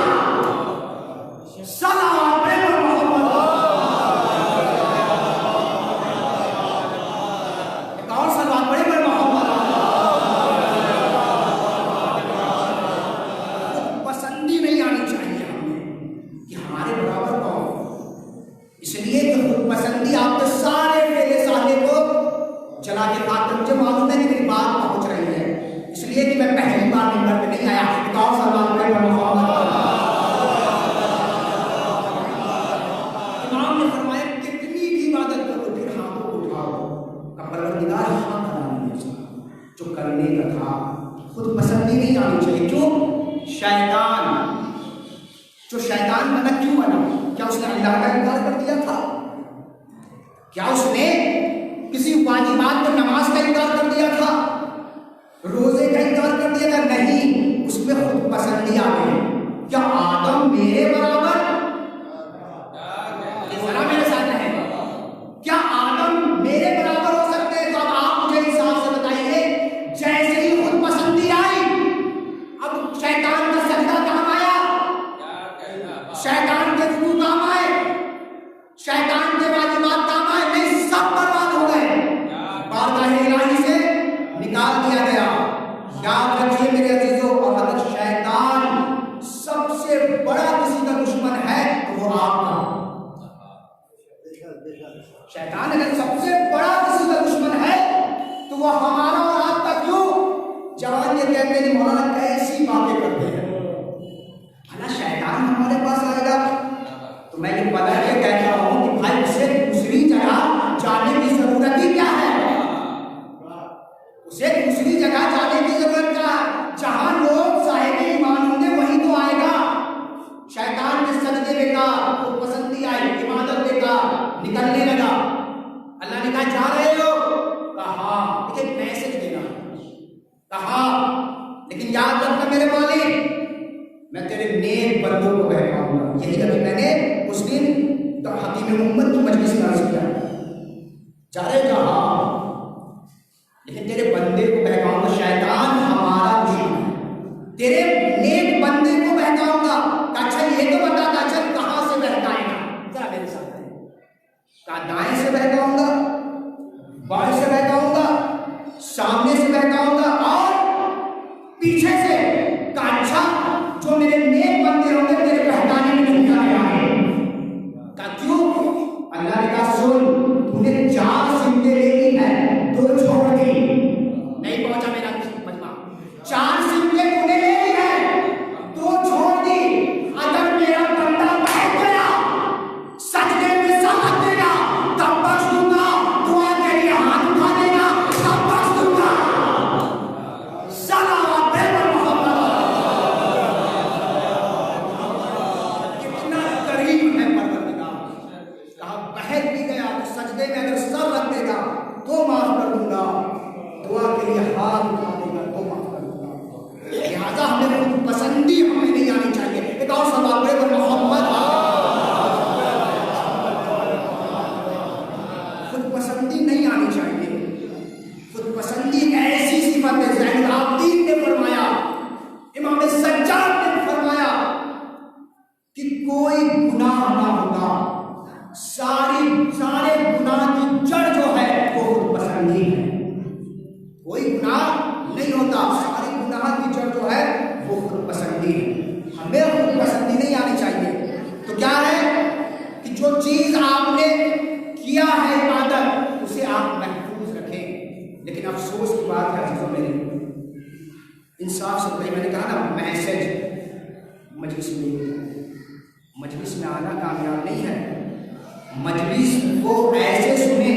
C: सलावत पे मोहम्मद कौन सलावत पढ़े पर मोहम्मद पसंदी नहीं आनी चाहिए हमें कि हमारे बराबर कौन। इसलिए कि खुद पसंदी आपके सारे फेले साले को जला के खाक कर। मुझे मालूम है कि मेरी बात पहुंच रही है, इसलिए कि मैं पहली बार मिंबर पे नहीं आया। कौन सलावत पढ़े पर मोहम्मद। इमाम ने फरमाया कितनी भी इबादत करो फिर हाथों को उठाओ, परवरदिगार हाँ कराने जो करने का था, खुद पसंदी नहीं आनी चाहिए। क्यों? शैतान, जो शैतान बना क्यों बना? क्या उसने अल्लाह का इनकार कर दिया था? क्या उसने किसी वाजिबात को नमाज का इनकार कर दिया था, रोजे का इनकार कर दिया था? नहीं, उसमें खुद पसंदी आ गई। क्या आदम मेरे बराबर? जरा मेरे साथ रहेगा, क्या आदम मेरे बराबर हो सकते हैं? तो अब आप मुझे हिसाब से बताइए, जैसे ही खुद पसंदी आई अब शैतान का सजदा काम आया, शैतान के रुकू काम आए, शैतान के वाजिबात काम आए? नहीं, सब बर्बाद हो गए, बारगाह इलाही से निकाल दिया गया। याद रखिए मेरे अजीजों, और अगर शैतान सबसे बड़ा किसी का दुश्मन है तो वो आपका। शैतान अगर सबसे बड़ा किसी का दुश्मन है तो वो हमारा और आपका। क्यों? जवान ये कहते हैं मौलाना कैसी बातें करते हैं, भला शैतान हमारे पास आएगा तो मैं ये बता के कहता हूं कि भाई उसे दूसरी जगह जाने की जरूरत ही क्या है? उसे दूसरी जगह जाने की जरूरत क्या है? जहां लोग साहिब ईमान होंगे वहीं तो आएगा। शैतान के सजदे बेकार, तो पसंदी आई, इबादत बेकार, निकलने लगा। अल्लाह ने कहा जा रहे हो? कहा देखिए मैसेज देना, कहा लेकिन याद रखना मेरे मालिक, मैं तेरे नेक बंदों को बहकाऊंगा। यही अभी मैंने उस दिन तो हकीम उम्मत की मजलिस में अर्ज किया, जा रहे जहां लेकिन तेरे बंदे को बहकाऊंगा। शैतान हमारा दुश्मन है, तेरे नेक बंदे को बहकाऊंगा। अच्छा ये तो बता अच्छा कहां से बहकाएगा? जरा मेरे साथ है। कहा दाएं से बहकाऊंगा, बाएं से बहकाऊंगा, सामने से बहकाऊंगा और पीछे से कांचा जो मेरे नेक बंदे होंगे तेरे बहकाने में नहीं आए। क्यों? अल्लाह ने कहा सुन, तूने 4 सिमटे ले ली है, 2 छोड़ दी, नहीं पहुंचा मेरा मजमा। 4 सिमटे तूने ले ली है, 2 छोड़ दी। अगर मेरा बंदा बैठ गया सजदे में साथ देगा तब बख्श दूंगा, दुआ के लिए हाथ उठा देगा तब बख्श दूंगा। सलावत है मोहम्मद, कितना करीम है परवरदिगार। कहा बहक भी गया तो सजदे में अगर सर रख देगा तो माफ कर दूंगा, दुआ के लिए हाथ उठा देगा तो माफ कर दूंगा। लिहाजा हमें खुद पसंदी हमें नहीं आनी चाहिए। एक और सवाल है मोहम्मद, खुद पसंदी नहीं आनी चाहिए। खुद पसंदी ऐसी सिफत है, ज़ैनुल आबिदीन ने फरमाया, इमाम सज्जाद ने फरमाया कि कोई गुनाह ना होगा, सारे गुनाह की जड़ जो है वो खुद पसंदी है। कोई गुनाह नहीं होता, सारे गुनाह की जड़ जो है वो खुद पसंदी है। हमें खुद पसंदी नहीं आनी चाहिए। तो क्या है कि जो चीज आपने किया है इबादत उसे आप महफूज रखें। लेकिन अफसोस की बात है अजीजों, मेरे इंसाफ से पहले मैंने कहा ना, मैसेज मजलिस में, मजलिस में आना कामयाब नहीं है। मजलिस को ऐसे सुने,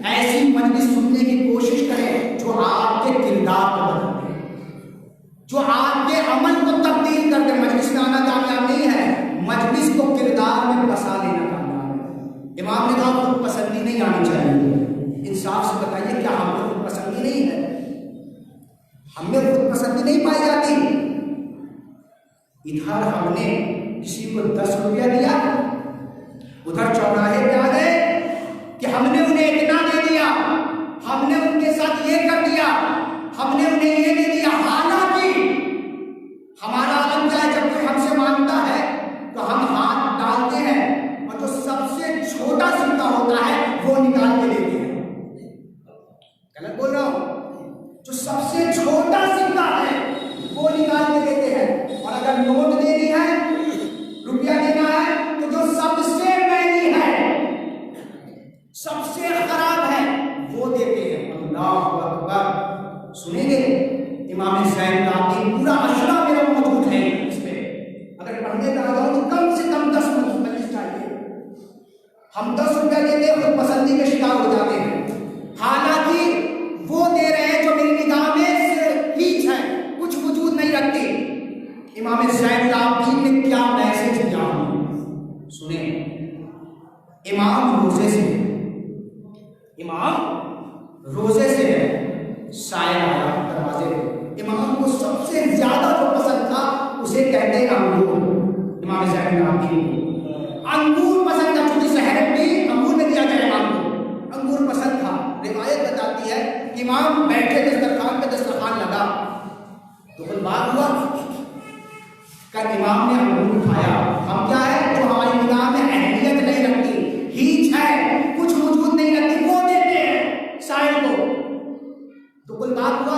C: ऐसी मजलिस सुनने की कोशिश करें जो आपके किरदार को बदल दे, जो आपके अमल को तब्दील कर दे। मजलिस में आना कामयाब नहीं है, मजलिस को किरदार में बसा लेना कामयाब है। इमाम ने कहा खुद पसंदी नहीं आनी चाहिए। इंसाफ से बताइए क्या हमें खुद पसंदी नहीं है? हमें खुद पसंदी नहीं पाई जाती। इधर हमने किसी को 10 रुपया दिया, उधर चौराहे पे आ गए कि हमने उन्हें इतना दे दिया, हमने उनके साथ ये कर दिया, हमने उन्हें ये दे दिया। हालांकि हमारा आलम क्या है, जब कोई हमसे मांगता है तो हम हाथ डालते हैं और जो सबसे छोटा सिक्का होता है वो निकाल के देते हैं। गलत बोल रहा हूं? जो सबसे छोटा सिक्का है वो निकाल के देते हैं। और अगर नोट देनी है, रुपया देना है, तो जो सबसे महंगी है, सबसे खराब है वो देते हैं। अल्लाहु अकबर। सुनेंगे इमाम ज़ैनुल आबिदीन, पूरा अशरा मेरा मौजूद है इसमें। अगर पढ़ने का जाओ तो कम से कम 10 मिनट चाहिए। हम 10 रुपया देते हैं, खुद पसंदी के शिकार हो जाते हैं। हालांकि वो दे रहे हैं जो मेरी निगाह में सिर्फ हीच है, कुछ वजूद नहीं रखती। इमाम ज़ैनुल आबिदीन ने क्या मैसेज दिया सुने। इमाम रोजे से साया आया दरवाजे पे। इमाम को सबसे ज्यादा जो पसंद था उसे कहते हैं अंगूर। इमाम ज़ैनुल आबिदीन अंगूर पसंद था, छोटी शहर में अंगूर में दिया जाए। इमाम को अंगूर पसंद था। रिवायत बताती है कि इमाम बैठे दस्तरखान पे, दस्तरखान लगा तो कुछ बात हुआ का इमाम ने अंगूर खाया। हम क्या है, जो हमारी निगाह में अहमियत नहीं रखती, हीच है, कुछ वजूद नहीं रखती, वो देते हैं साइड को। तो कोई बात हुआ,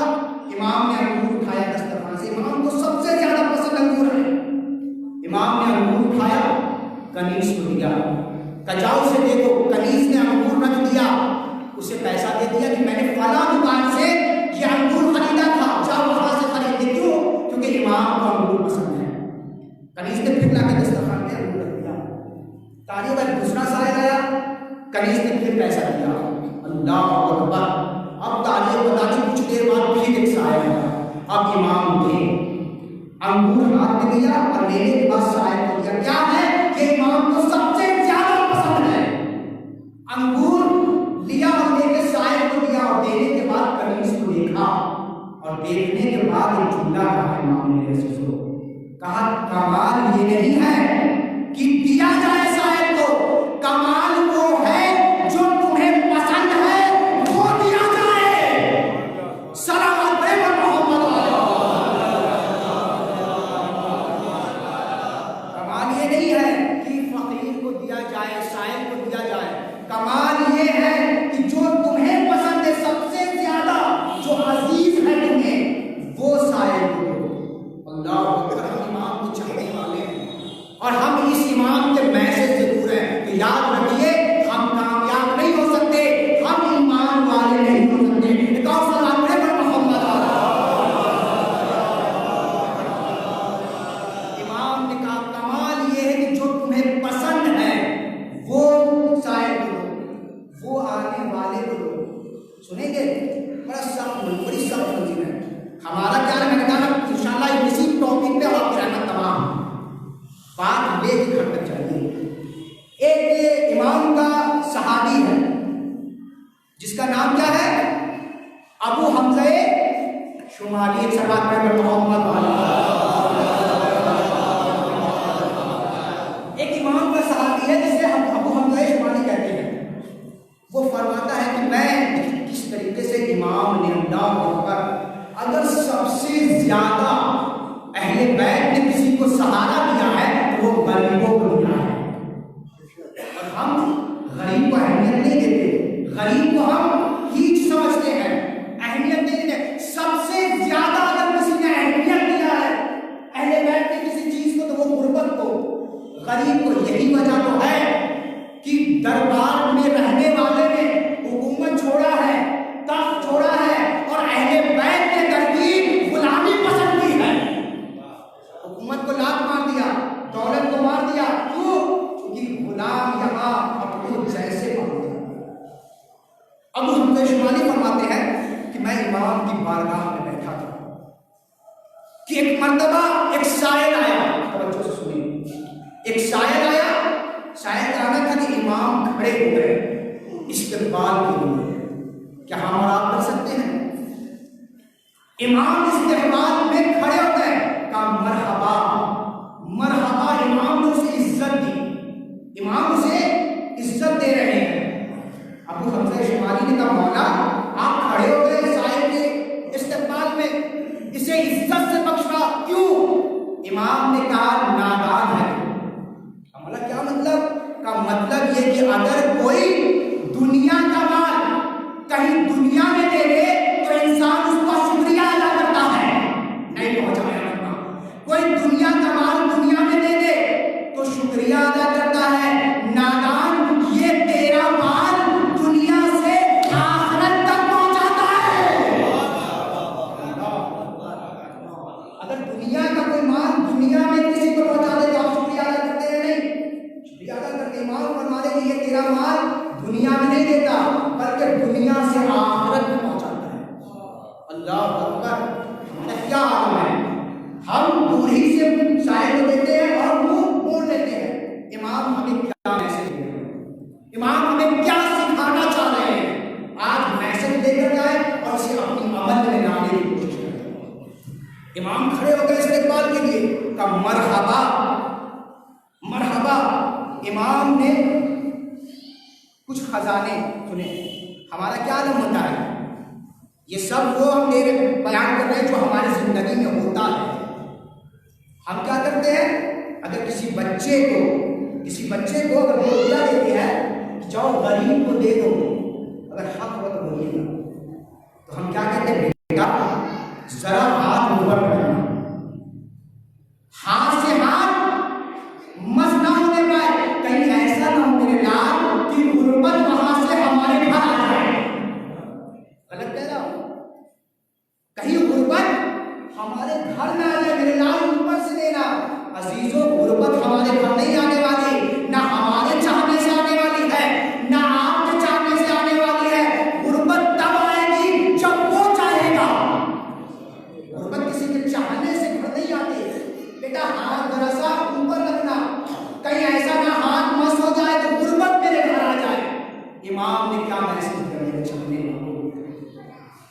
C: इमाम ने अंगूर उठाया दस्तरखान से। इमाम को सबसे ज्यादा पसंद अंगूर है। इमाम ने अंगूर उठाया, कनीज को दिया, कजाऊ से देखो। कनीज ने अंगूर रख दिया, उसे पैसा दे दिया कि मैंने फला दुकान से ये अंगूर खरीदा था, जाओ वहां से खरीद दे। क्यों? क्योंकि इमाम को अंगूर पसंद है। कनीज ने फिर लाकर दस्तरखान में अंगूर रख दिया। तारीख का दूसरा साया आया, कनीज ने फिर पैसा दिया। अल्लाह अकबर। अब तारीख बताती कुछ देर बाद फिर एक साया आया। अब इमाम ने अंगूर हाथ में लिया और लेने के बाद साया को दिया। क्या है कि इमाम को सबसे ज्यादा पसंद है। अंगूर लिया और लेके साया को दिया और देने के बाद कनीज को देखा और देखने के बाद एक जुमला कहा इमाम ने मेरे से सुनो। कहा कमाल ये नहीं है कि दिया जाए साहिब को, कमाल वो है जो तुम्हें पसंद है वो दिया जाए। सलावत है मोहम्मद। कमाल ये नहीं है कि फकीर को दिया जाए, साहिब को दिया जाए। कमाल ये है कि जो तुम्हें पसंद है सबसे ज्यादा, जो अजीज शुमाली सलात में मोहम्मद एक इमाम का सहाबी है जिसे हम अबू हमजा शुमाली कहते हैं। वो फरमाता है कि मैं किस तरीके से इमाम ने अल्लाह अकबर अगर सबसे ज्यादा अहले बैत ने किसी को सहारा दिया है तो वो गरीबों को दिया है। और हम गरीब को अहमियत नहीं देते, गरीब को हम हीच समझते हैं, अहमियत नहीं देते। सबसे ज्यादा अगर किसी ने अहमियत दिया है अहले बैत ने किसी चीज को तो वो गुर्बत को, गरीब को। यही वजह तो है कि दरबार में रहने वाले ने हुकूमत छोड़ा है, तख्त छोड़ा है और अहले बैत ने तरकीब गुलामी पसंद की है। हुकूमत को लात मार दिया, दौलत को मार दिया। क्यों? क्योंकि गुलाम यहाँ अपने जैसे मानते हैं। अब हमसे शुमाली फरमाते हैं कि मैं इमाम की बारगाह में बैठा था कि एक मर्तबा एक शायर आया। तवज्जो से सुनिए, एक शायर आया। शायर का आना था कि इमाम खड़े हो गए इस्तेकबाल के लिए। क्या हम और आप कर सकते हैं? इमाम इस्तेकबाल में खड़े हो गए, कहा मरहबा मरहबा। इमाम ने उसे इज्जत दी, इमाम उसे इज्जत दे रहे हैं। अबू हमजा शुमाली ने कहा मौला आप खड़े हो गए शायर के इस्तेकबाल में, इसे इज्जत से बख्शा क्यों? इमाम ने कहा नादान है। मौला क्या मतलब? का मतलब ये कि अगर कोई दुनिया का माल कहीं दुनिया में दे दे तो इंसान उसका शुक्रिया अदा करता है। नहीं पहुंचाया कोई दुनिया का माल दुनिया में दे दे तो शुक्रिया अदा करता है। नादान ये तेरा माल दुनिया से आखिरत तक पहुंचाता है। अगर दुनिया का कोई माल दुनिया में किसी को पहुंचा दे तो आप शुक्रिया अदा करते हैं? नहीं, शुक्रिया अदा करते। इमाम फरमा दे कि ये तेरा माल दुनिया में नहीं देता बल्कि दुनिया से आखिरत में पहुंचाता है। अल्लाह अकबर। हमारा क्या आलम है? हम दूर ही से शायर को देते हैं और मुंह मोड़ लेते हैं। इमाम हमें क्या मैसेज दे रहे हैं? इमाम हमें क्या सिखाना चाह रहे हैं? आज मैसेज लेकर जाए और इसे अपनी अमल में लाने की कोशिश करें। इमाम खड़े हो गए इस्तेकबाल के लिए, का मरहबा मरहबा। इमाम ने कुछ खजाने सुने। हमारा क्या आलम होता है? ये सब वो हम बयान कर रहे हैं जो हमारी जिंदगी में होता है। हम क्या करते हैं? अगर किसी बच्चे को अगर रुपया देते हैं जाओ गरीब को दे दो, अगर हक हो तो बोलिएगा, तो हम क्या कहते हैं? बेटा जरा हाथ ऊपर बढ़ाना, हाथ से हाथ मस ना होने पाए। कहीं ऐसा ना हो मेरे लाल कि गुर्बत वहां से हमारे घर आ जाए। गलत कह रहा हूं? कहीं गुर्बत हमारे घर ना आ जाए। मेरे लाल ऊपर से देना। अजीजों, गुर्बत हमारे घर नहीं आने वाली, ना हमारे चाहने से आने वाली है, ना आपके चाहने से आने वाली है। गुर्बत तब आएगी जब वो चाहेगा। गुर्बत किसी के चाहने से घर नहीं आती। बेटा हाथ जरा सा ऊपर रखना, कहीं ऐसा ना हाथ मस हो जाए तो गुर्बत मेरे घर आ जाए। इमाम ने क्या मैसेज दिया चाहने वालों?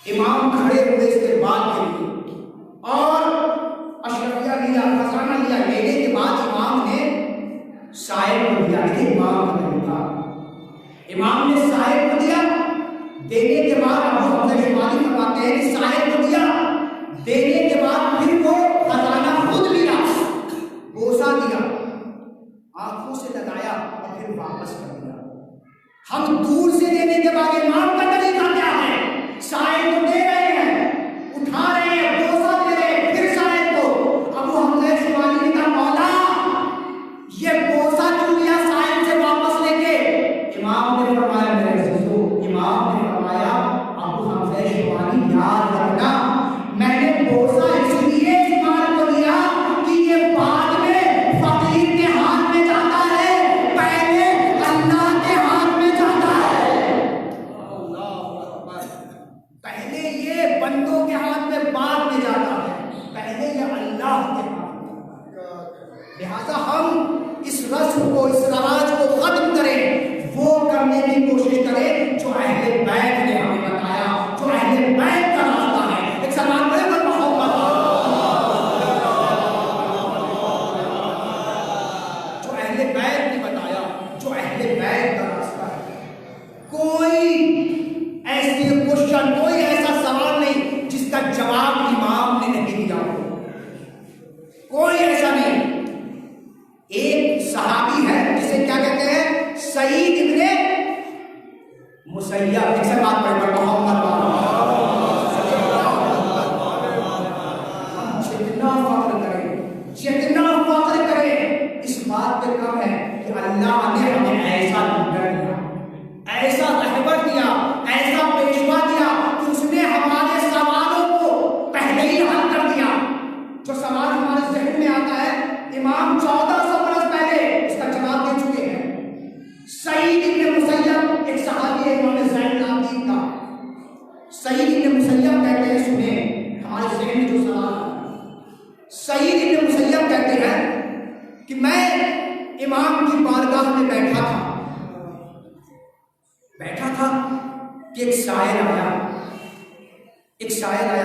C: इमाम खड़े हुए इस्तेकबाल के लिए और अशरफिया लिया, खजाना लिया। लेने के बाद इमाम ने शायर को दिया। इमाम का तरीका, इमाम ने शायर को दिया। देने के बाद अबू हमजा शुमाली फरमाते हैं कि शायर को दिया, देने के बाद फिर वो खजाना खुद लिया, बोसा दिया, आंखों से लगाया और फिर वापस कर दिया। हम दूर से देने के बाद इमाम का तरीका क्या है? शायर को दे रहे हैं, उठा रहे हैं, बोसा दे रहे हैं, फिर शायर को। अबू हमजा शुमाली ने कहा मौला ये बोसा क्यों लिया शायर से वापस लेके? इमाम ने फरमाया मेरे अजीजों, इमाम ने फरमाया अबू हमजा शुमाली याद रखना मैंने बोसा इसलिए इस्तेमाल को लिया कि ये बाद में फकीर के हाथ में जाता है, पहले अल्लाह के हाथ में जाता है। जवाब इमाम ने नहीं दिया हो। कोई ऐसा नहीं। एक सहाबी है जिसे क्या कहते हैं, सईद इब्ने मुसय्यब। ऐसे बात पर मोहम्मद जितना फख्र करें इस बात पे कम है कि अल्लाह ने हमें ऐसा लीडर दिया, ऐसा रहबर दिया, ऐसा पेशवा दिया कि उसने हमारे सवालों को पहले ही हल कर दिया। जो सवाल हमारे जहन में आता है, इमाम 1400 बरस पहले इसका जवाब दे चुके हैं। सईद इब्ने मुसय्यब एक सहाबी है, इमाम ज़ैनुल आबिदीन का। सईद इब्ने मुसय्यब कहते हैं, सुने हमारे जहन में जो सवाल, सईद इब्ने मुसय्यब कहते हैं कि मैं इमाम की बारगाह में बैठा था कि एक शायर आया,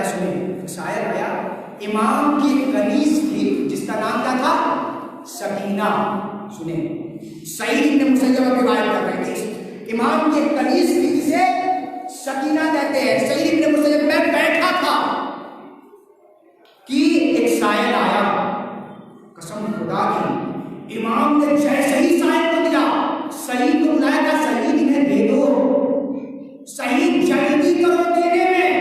C: सुनिए, एक शायर आया, इमाम की कनीज थी जिसका नाम क्या था, सकीना। सुने, सईद इब्ने मुसय्यब की रिवायत कर रहे थे, इमाम की कनीज थी जिसे सकीना कहते हैं। सईद इब्ने मुसय्यब में बैठा था कि एक शायर आया, कसम खुदा की, इमाम ने जैसे ही शायर को दिया, सईद को बुलाया, था सईद इन्हें दे दो, सईद जल्दी करो देने में।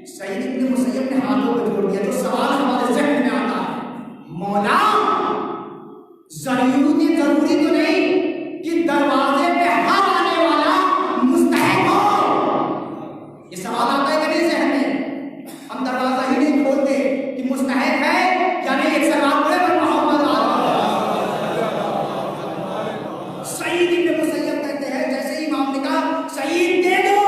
C: सईद इब्ने मुसय्यब ने हाथों को जोड़ दिया। तो सवाल हमारे जहन में आता है, मौला जरूरी तो नहीं कि दरवाजे पे हर आने वाला मुस्तहिक हो। ये सवाल आता है कि नहीं जहन में? हम दरवाजा ही नहीं खोलते कि मुस्तहिक है या नहीं। एक सवाल बड़े पर मोहम्मद सईद इब्ने मुसय्यब कहते हैं, जैसे ही इमाम ने कहा सईद दे दो।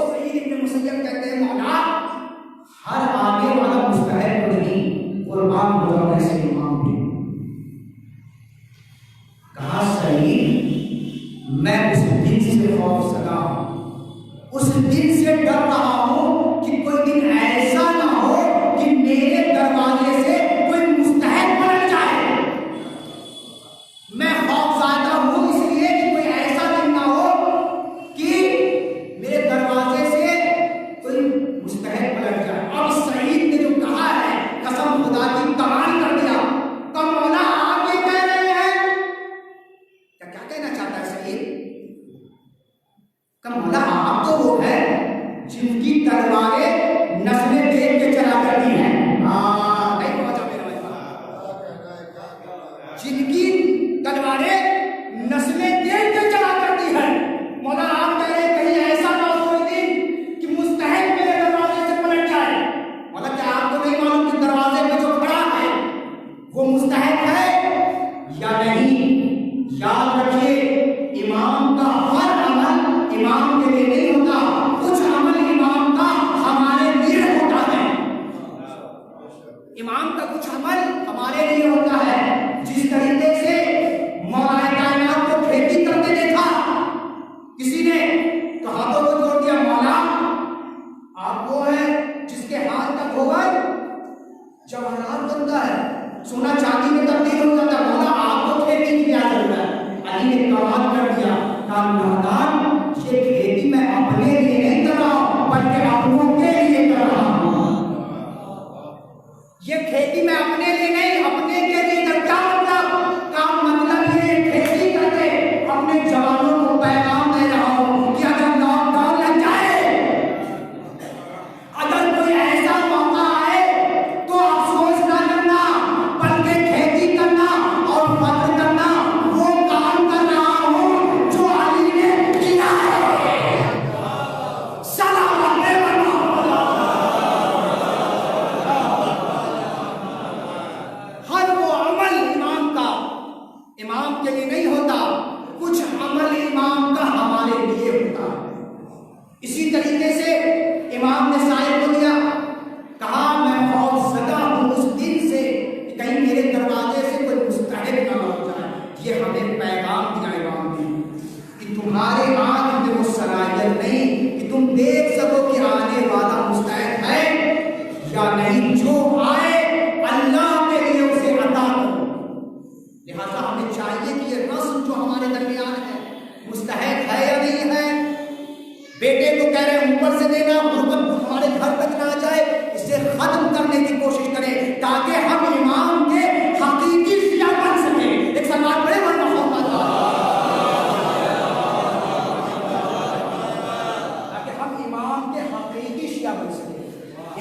C: सईद इब्ने मुसय्यब कहते हैं, मौला हर आगे वाला मुस्तहिक तो नहीं, कुर्बान हो जाओ ऐसे इमाम ने कहा। सईद मैं उस दिन से खौफज़दा हूं, उस दिन से डर रहा हूं कि कोई दिन ऐसा ना हो कि मेरे दरवाजे से कोई मुस्तहिक पलट जाए। मैं खौफज़दा हूं इसलिए कि कोई ऐसा दिन ना हो कि मेरे दरवाजे से कोई मुस्तहिक पलट जाए। अब सईद ने जो कहा है, कसम खुदा की, कमाल कर दिया। तो मौला आप ये कह रहे हैं, क्या कहना चाहता है सईद? मौला आप तो वो है जिनकी तलवारें नस्लें देख के चला करती हैं। नहीं पहुंचा मेरा भाई, जिनकी तलवारें नस्लें देख के चला करती हैं। मौला आप कह रहे कहीं ऐसा ना हो कोई दिन कि मुस्तहिक मेरे दरवाजे से पलट जाए। मौला क्या आपको नहीं मालूम कि दरवाजे पे जो खड़ा है वो मुस्तहिक है या नहीं? याद रखिए, इमाम का हर अमल इमाम के लिए नहीं होता, कुछ अमल इमाम का हमारे लिए होता है। इमाम का कुछ अमल हमारे लिए होता है। जिस तरीके से मौला कायनात को खेती करते देखा किसी ने, तो हाथों को जोड़ दिया, मौला आप वो है जिसके हाथ का गोबर जवाहरात बनता है, सोना चांदी में तब्दील हो जाता है। मौला आपको खेती की क्या जरूरत है? अली ने कमाल कर दिया, नादान, ये खेती मैं अपने लिए नहीं कर रहा हूं बल्कि अपनों के लिए कर रहा हूं। ये खेती मैं अपने लिए नहीं, अपने के लिए कर। क्या मतलब? काम मतलब ये खेती करके अपने जवानों को पैगाम दे रहा हूं कि अगर लॉकडाउन लग जाए, अगर कोई ऐसा मौका आए तो अफसोस ना करना, बल्कि खेती करना और फख्र करना। वो काम कर रहा हूं जो अली ने किया है। सलाम अलैकुम।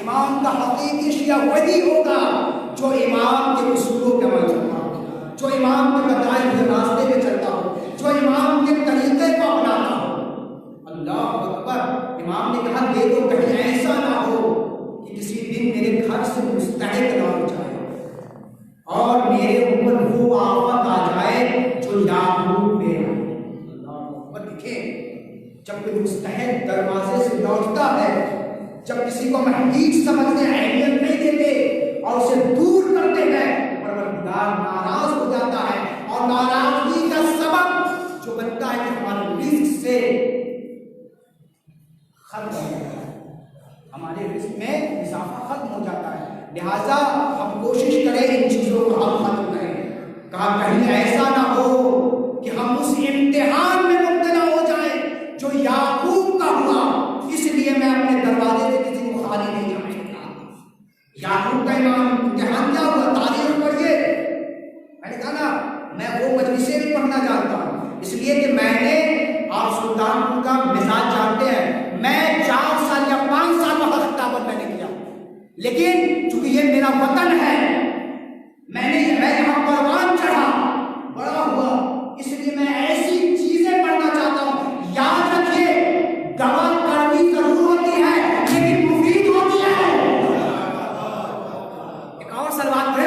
C: इमाम का हकीकी शिया वही होगा जो इमाम के उसूलों के अमल करता हो, जो इमाम के बताए हुए रास्ते पे चलता हो, जो इमाम के तरीके को अपनाता हो। अल्लाह अकबर। इमाम ने कहा देखो कहीं ऐसा ना हो कि किसी दिन मेरे घर से मुस्तहक ना हो जाए और मेरे ऊपर वो आफत आ जाए जो याकूब में आई। अल्लाह देखें, जब कोई मुस्तहक दरवाजे से लौटता है, जब किसी को महबूब समझते अहमियत नहीं देते और उसे दूर करते हैं, परवरदिगार नाराज हो जाता है और नाराजगी का सबब जो बनता है कि हमारे रिस्क से खत्म हो जाता है, हमारे रिस्क में इजाफा खत्म हो जाता है। लिहाजा हम कोशिश करें इन चीजों को हम खत्म करें। कहा कहीं ऐसा ना हो कि हम उस इम्तिहान में मुब्तला हो जाए जो याकूब का हुआ, इसलिए मैं अपने दरवाजे से किसी को खाली नहीं जाने देता। याकूब का इम्तिहान क्या हुआ, तारीख पढ़िए। मैंने कहा ना मैं वो मजलिसें भी पढ़ना जानता हूँ, इसलिए कि मैंने, आप सुल्तानपुर का मिजाज जानते हैं, मैं 4 साल या 5 साल वहां खिताबत मैंने किया, लेकिन चूंकि ये मेरा वतन है, मैं यहाँ परवान चढ़ा बड़ा हुआ, इसलिए मैं ऐसी चीजें पढ़ना चाहता हूँ। याद रखिए दवा कड़वी जरूर होती है लेकिन मुफीद होती है। एक और सलवात है,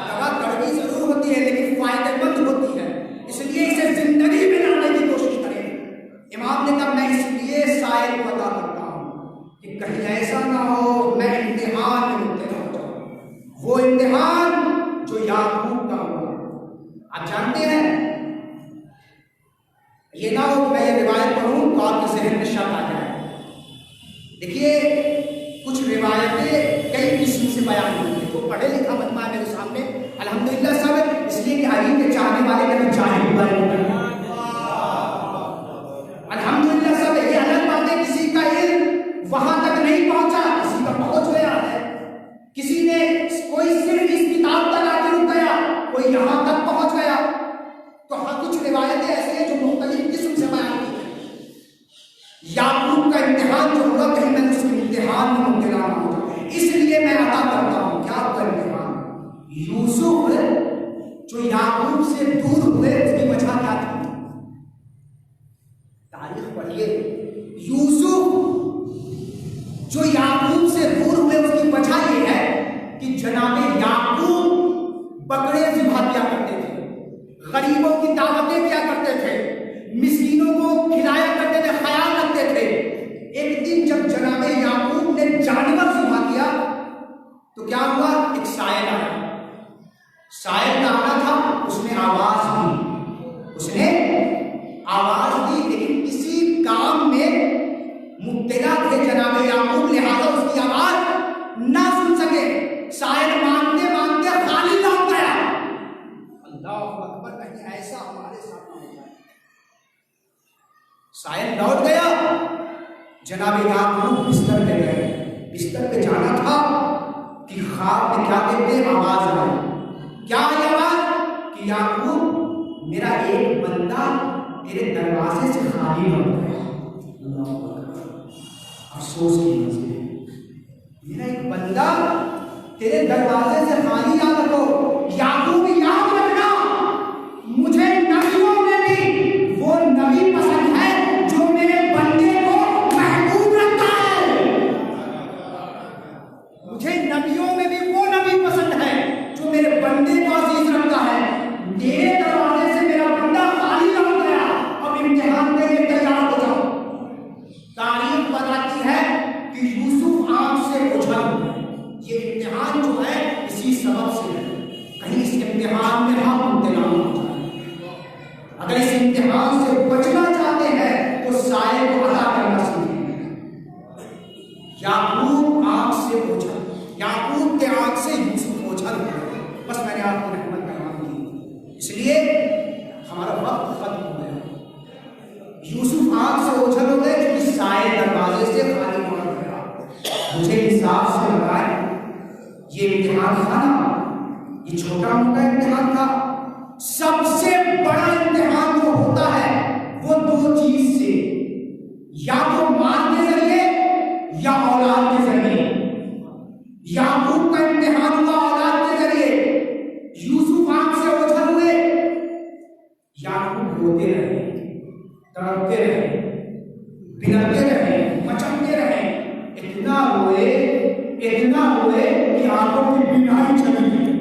C: दवा कड़वी जरूर होती है लेकिन फायदेमंद होती है, इसलिए इसे जिंदगी में लाने की कोशिश करें। इमाम ने कहा मैं इसलिए शायर को अदा करता हूं कि कहीं ऐसा ना हो मैं इम्तिहान में मुब्तला हो जाऊं, वो इम्तिहान जो याकूब का हुआ। आप जानते हैं, ये ना हो मैं ये रिवायत पढ़ूं तो आपके जहन में शक आ जाए। देखिए कुछ रिवायतें कई किस्म से बयान हुई है, तो पढ़े लिखा मजमा है मेरे सामने अल्हम्दुलिल्लाह सब, इसलिए कि अली के चाहने वाले कभी जाहिल हुआ नहीं। अल्हम्दुलिल्लाह सब, ये अलग बात है किसी का इल्म वहां तक नहीं पहुंचा, किसी का पहुंच गया है, किसी ने कोई सिर्फ इस किताब तक आके रुक गया, कोई यहां तक पहुंच गया। तो हाँ कुछ रिवायतें ऐसी हैं जो मुख्तलिफ किस्म से बयान की है। याकूब का इम्तिहान जो हुआ, कहीं मैं उस इम्तिहान में मुब्तला ना हो जाऊं, इसलिए मैं अदा करता हूं। क्या हुआ इम्तिहान? यूसुफ जो याकूब से दूर हुए उसकी वजह क्या थी? तारीख पढ़िए। यूसुफ जो याकूब से दूर हुए उसकी वजह यह है कि जनाबे याकूब बकरे ज़िबा किया करते थे, गरीबों की दावतें किया करते थे, मिस्कीनों को खिलाया करते थे, ख्याल रखते थे। एक दिन जब जनाबे याकूब ने जानवर ज़िबा किया तो क्या हुआ, एक साइल आया, साइल का आना था, उसने आवाज दी, लेकिन किसी काम में मुब्तला थे जनाबे याकूब, लिहाजा उसकी आवाज ना सुन सके। साइल मानते मानते खाली लौट गया। अल्लाह अकबर, कहीं ऐसा हमारे साथ हो जाए। साइल लौट गया, जनाबे याकूब बिस्तर पे गए, बिस्तर पे जाना था कि ख्वाब में क्या कहते हैं, आवाज आई। क्या आवाज कि याकूब मेरा एक बंदा तेरे दरवाजे से खाली लौट गया। अफसोस की नजर, मेरा एक बंदा तेरे दरवाजे से खाली याद रखो। याकूब याद रखना, मुझे नबियों में भी वो नबी पसंद है जो मेरे बंदे को महबूब रखता है। मुझे नबियों में भी वो नबी पसंद है जो मेरे बंदे को अजीज रखता है। मेरे दरवाजे से मेरा बंदा खाली लौट गया, अब इम्तिहान के लिए तैयार हो जाओ। तारीख बताती है कि यूसुफ आंख से ओझल, ये इम्तिहान जो है इसी सबब से है, कहीं इस इम्तिहान में हम मुब्तला हो जाए। अगर इस इम्तिहान से बचना चाहते हैं तो साये को अदा करना सीखें। याकूब आंख से ओझल, याकूब के आंख से यूसुफ ओझल, बस मैंने आपको रहमत करवा दी, इसलिए हमारा वक्त खत्म हो गया। यूसुफ आंख से ओझल हो गए क्योंकि साये दरवाजे से खाली हो गया। मुझे हिसाब से लगाए ये इम्तिहान था ना, ये छोटा मोटा इम्तिहान था। सबसे बड़ा इम्तिहान जो होता है वो दो चीज से, बिगड़ते रहे, मचलते रहे, इतना रोए कि आंखों की बीनाई चली गई।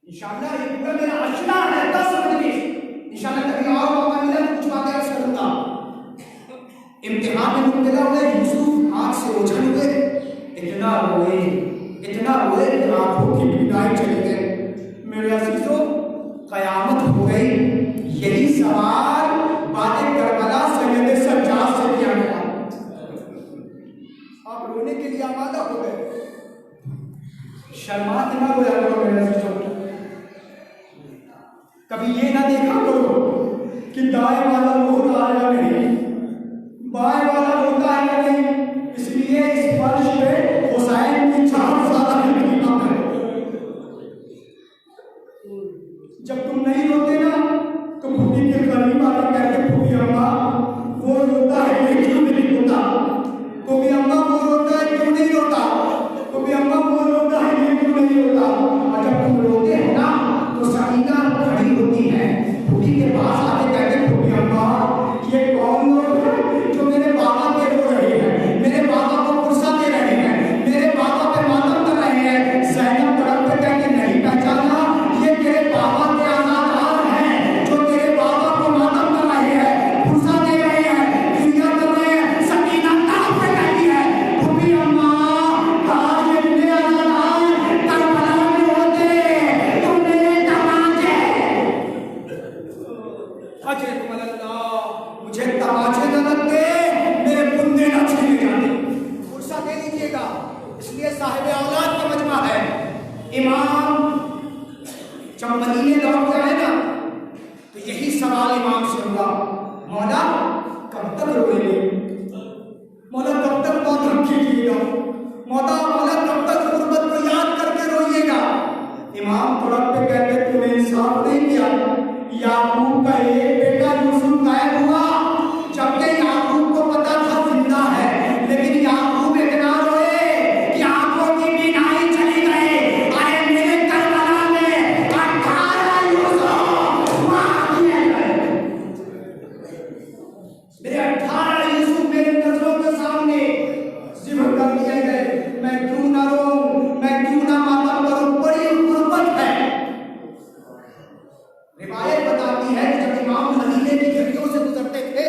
C: इंशाअल्लाह ये पूरा मेरा अशरा है 10 मजलिस, इंशाअल्लाह कभी और मौका मिला तो कुछ बातें अर्ज करूंगा। इम्तिहान में मुब्तला हुए यूसुफ आंख से ओझल हुए, इतना रोए कि आंखों की बीनाई चली गई। मेरे अजीजों, कयामत हो गई। यही सवाल बातें करबला सैयद सज्जाद से किया गया। आप रोने के लिए आमादा हो गए, शर्मा के ना रोया करो मेरे अजीजों। कभी ये ना देखा करो कि दाएं वाला रो रहा है या नहीं, बाएं वाला रोता है या नहीं। इसलिए इस फर्श पे हुसैन की 4 साल की कीमत है। जब तुम नहीं रोते ना तो फूफी के करीब आकर कहते फूफी अम्मा वो रोता है ये क्यों नहीं रोता, फूफी अम्मा वो रोता है क्यों नहीं रोता, फूफी अम्मा वो रोता है ये क्यों नहीं रोता। और जब तुम रोते हो ना तो सकीना खड़ी होती है, फूफी के पास आके कहते फूफी अम्मा ये कौन लोग हैं जो मेरे बाबा पे रो रहे हैं, मेरे बाबा को गुस्सा दे रहे हैं, मेरे बाबा पे मातम कर रहे हैं। ज़ैनब तड़प पे कहते नहीं पहचाना, ये तेरे बाबा के अज़ादार हैं जो तेरे बाबा को मातम कर रहे हैं, गुस्सा दे रहे हैं, दुनिया कर रहे हैं। सकीना तड़प पे कहती है फूफी अम्मा आज ये मेरे अज़ादार करबला में होते तो मेरे तमाचे मुझे तमाचे न लगते, मेरे बुंदे न छीने जाते। गुस्सा दे लीजिएगा, इसलिए साहिब औलाद का मजमा है। इमाम जब मदीने लौट के आए ना तो यही सवाल इमाम से हुआ, मौला कब तक रोएंगे, मौला कब तक मौत रखिएगा, मौला कब तक गुर्बत को याद करके रोइएगा। इमाम तड़प पे कहते तूने इंसाफ नहीं किया, याकूब का एक बेटा यूसुफ गायब हुआ, जबकि याकूब को पता था जिंदा है, लेकिन याकूब इतना रोए कि आंखों की बीनाई चली गई। आए मेरे करबला में 18 यूसुफ मार दिए गए, मेरे 18 यूसुफ मेरी नजरों के सामने ज़िब्ह कर दिए गए। मैं क्यों ना रोऊं, मैं क्यों ना मातम करूं, बड़ी गुर्बत है। रिवायत बताती है कि जब इमाम मदीने की गलियों से गुजरते थे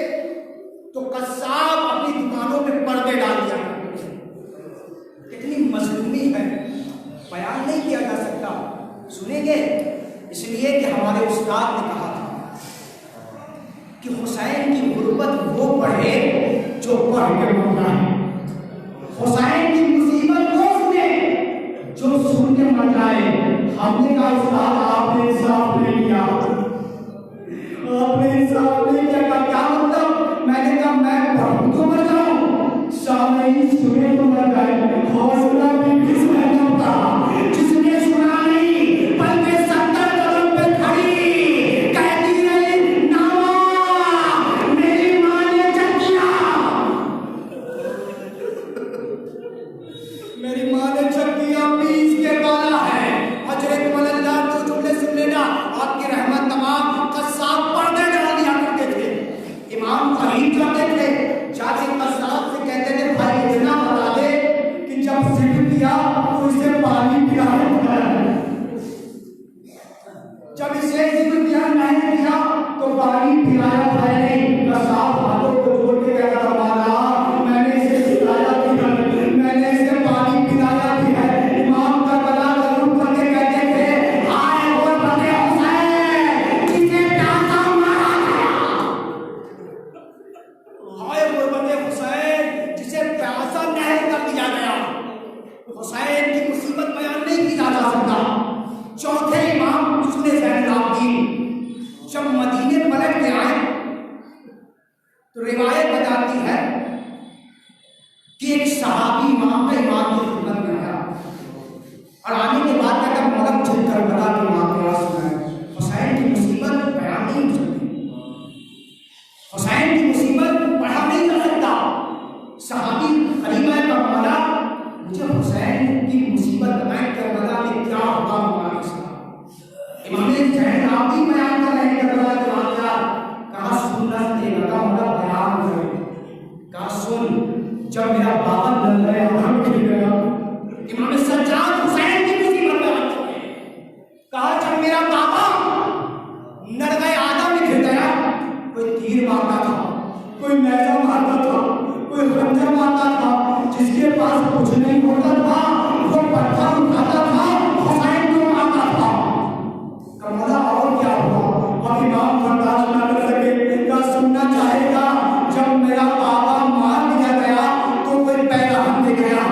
C: तो कस्साब अपनी दुकानों में पर्दे डाल दिया करते थे। कितनी मजलूमी है, बयान नहीं किया जा सकता। सुनेंगे, इसलिए कि हमारे उस्ताद ने कहा था कि हुसैन की गुर्बत वो पढ़े जो पढ़ के मर जाए, हुसैन की मुसीबत वो सुने जो सुन के मर जाए। हमने कहा उस्ताद आपने इंसाफ नहीं किया, आपने इंसाफ नहीं किया। का क्या मतलब? मैंने कहा मैं पढ़ूं तो मर जाऊं, सामने सुने तो मर जाए। हौसला भी किसने था जिसने सुना नहीं, बल्कि 70 कदम पे खड़ी कहती रही नामा मेरी माँ ने चकिया, मेरी माँ ने चकिया पीस के पाला है। हजरत मल्ला तो जुमले सुन लेना, आपकी रहमत तमाम। कस्साब पर्दे डाल दिया करते थे, इमाम खरीद जाते थे, जाके कस्साब से कहते थे भाई इतना बता दे कि जब जिक्र किया तो इसे पानी पिलाया है, जब इसे जिक्र किया नहीं किया तो पानी पिलाया है नहीं। कस्साब हाथों को जोड़ के कहता था माला मैंने इसे पिलाया भी है, मैंने इसे पानी पिलाया भी है। इमाम का गला जरूर करके कहते थे आए बोल बते हुसैन जिसे प्यासा मारा गया, आए बोल बते हुसैन जिसे प्यासा नहीं कर दिया गया। हुसैन की मुसीबत बयान नहीं की जा सकता। चौथे इमाम सुने ज़ैनुल जब मदीने पलट के आए तो रिवायत बताती है कि एक सहाबी इमाम का इमाम की खिदमत में आया और आने के बाद कहता मौला मुझे करबला के वाक़या सुनाए। हुसैन की मुसीबत बयान नहीं हो सकती, हुसैन की मुसीबत पढ़ा नहीं जा सकता। सहाबी खलीफा करबला मुझे हुसैन की मुसीबत बताएं, करबला में क्या हुआ हमारे साथ। इमाम ज़ैनुल आबिदीन बयान कर रहे हैं करबला के वाक़या, कहा सुन्नत दे लगा जब मेरा बाबा नरगए आदम में गिर गया, इमाम सज्जाद हुसैन की मुसीबत में हाथ जोड़े, कहा जब मेरा बाबा नरगए आदम में गिर गया, कोई तीर मारता था, कोई नेजा मारता था, कोई खंजर मारता था, जिसके पास कुछ नहीं होता था वो पत्थर उठाता था, हुसैन को मारता था। कमला और क्या हुआ? अब इमाम बर्दाश्त न कर सके, क्या सुनना चाहेगा? जब मेरा बाबा मार दिया गया तो कोई पैगाम ले गया,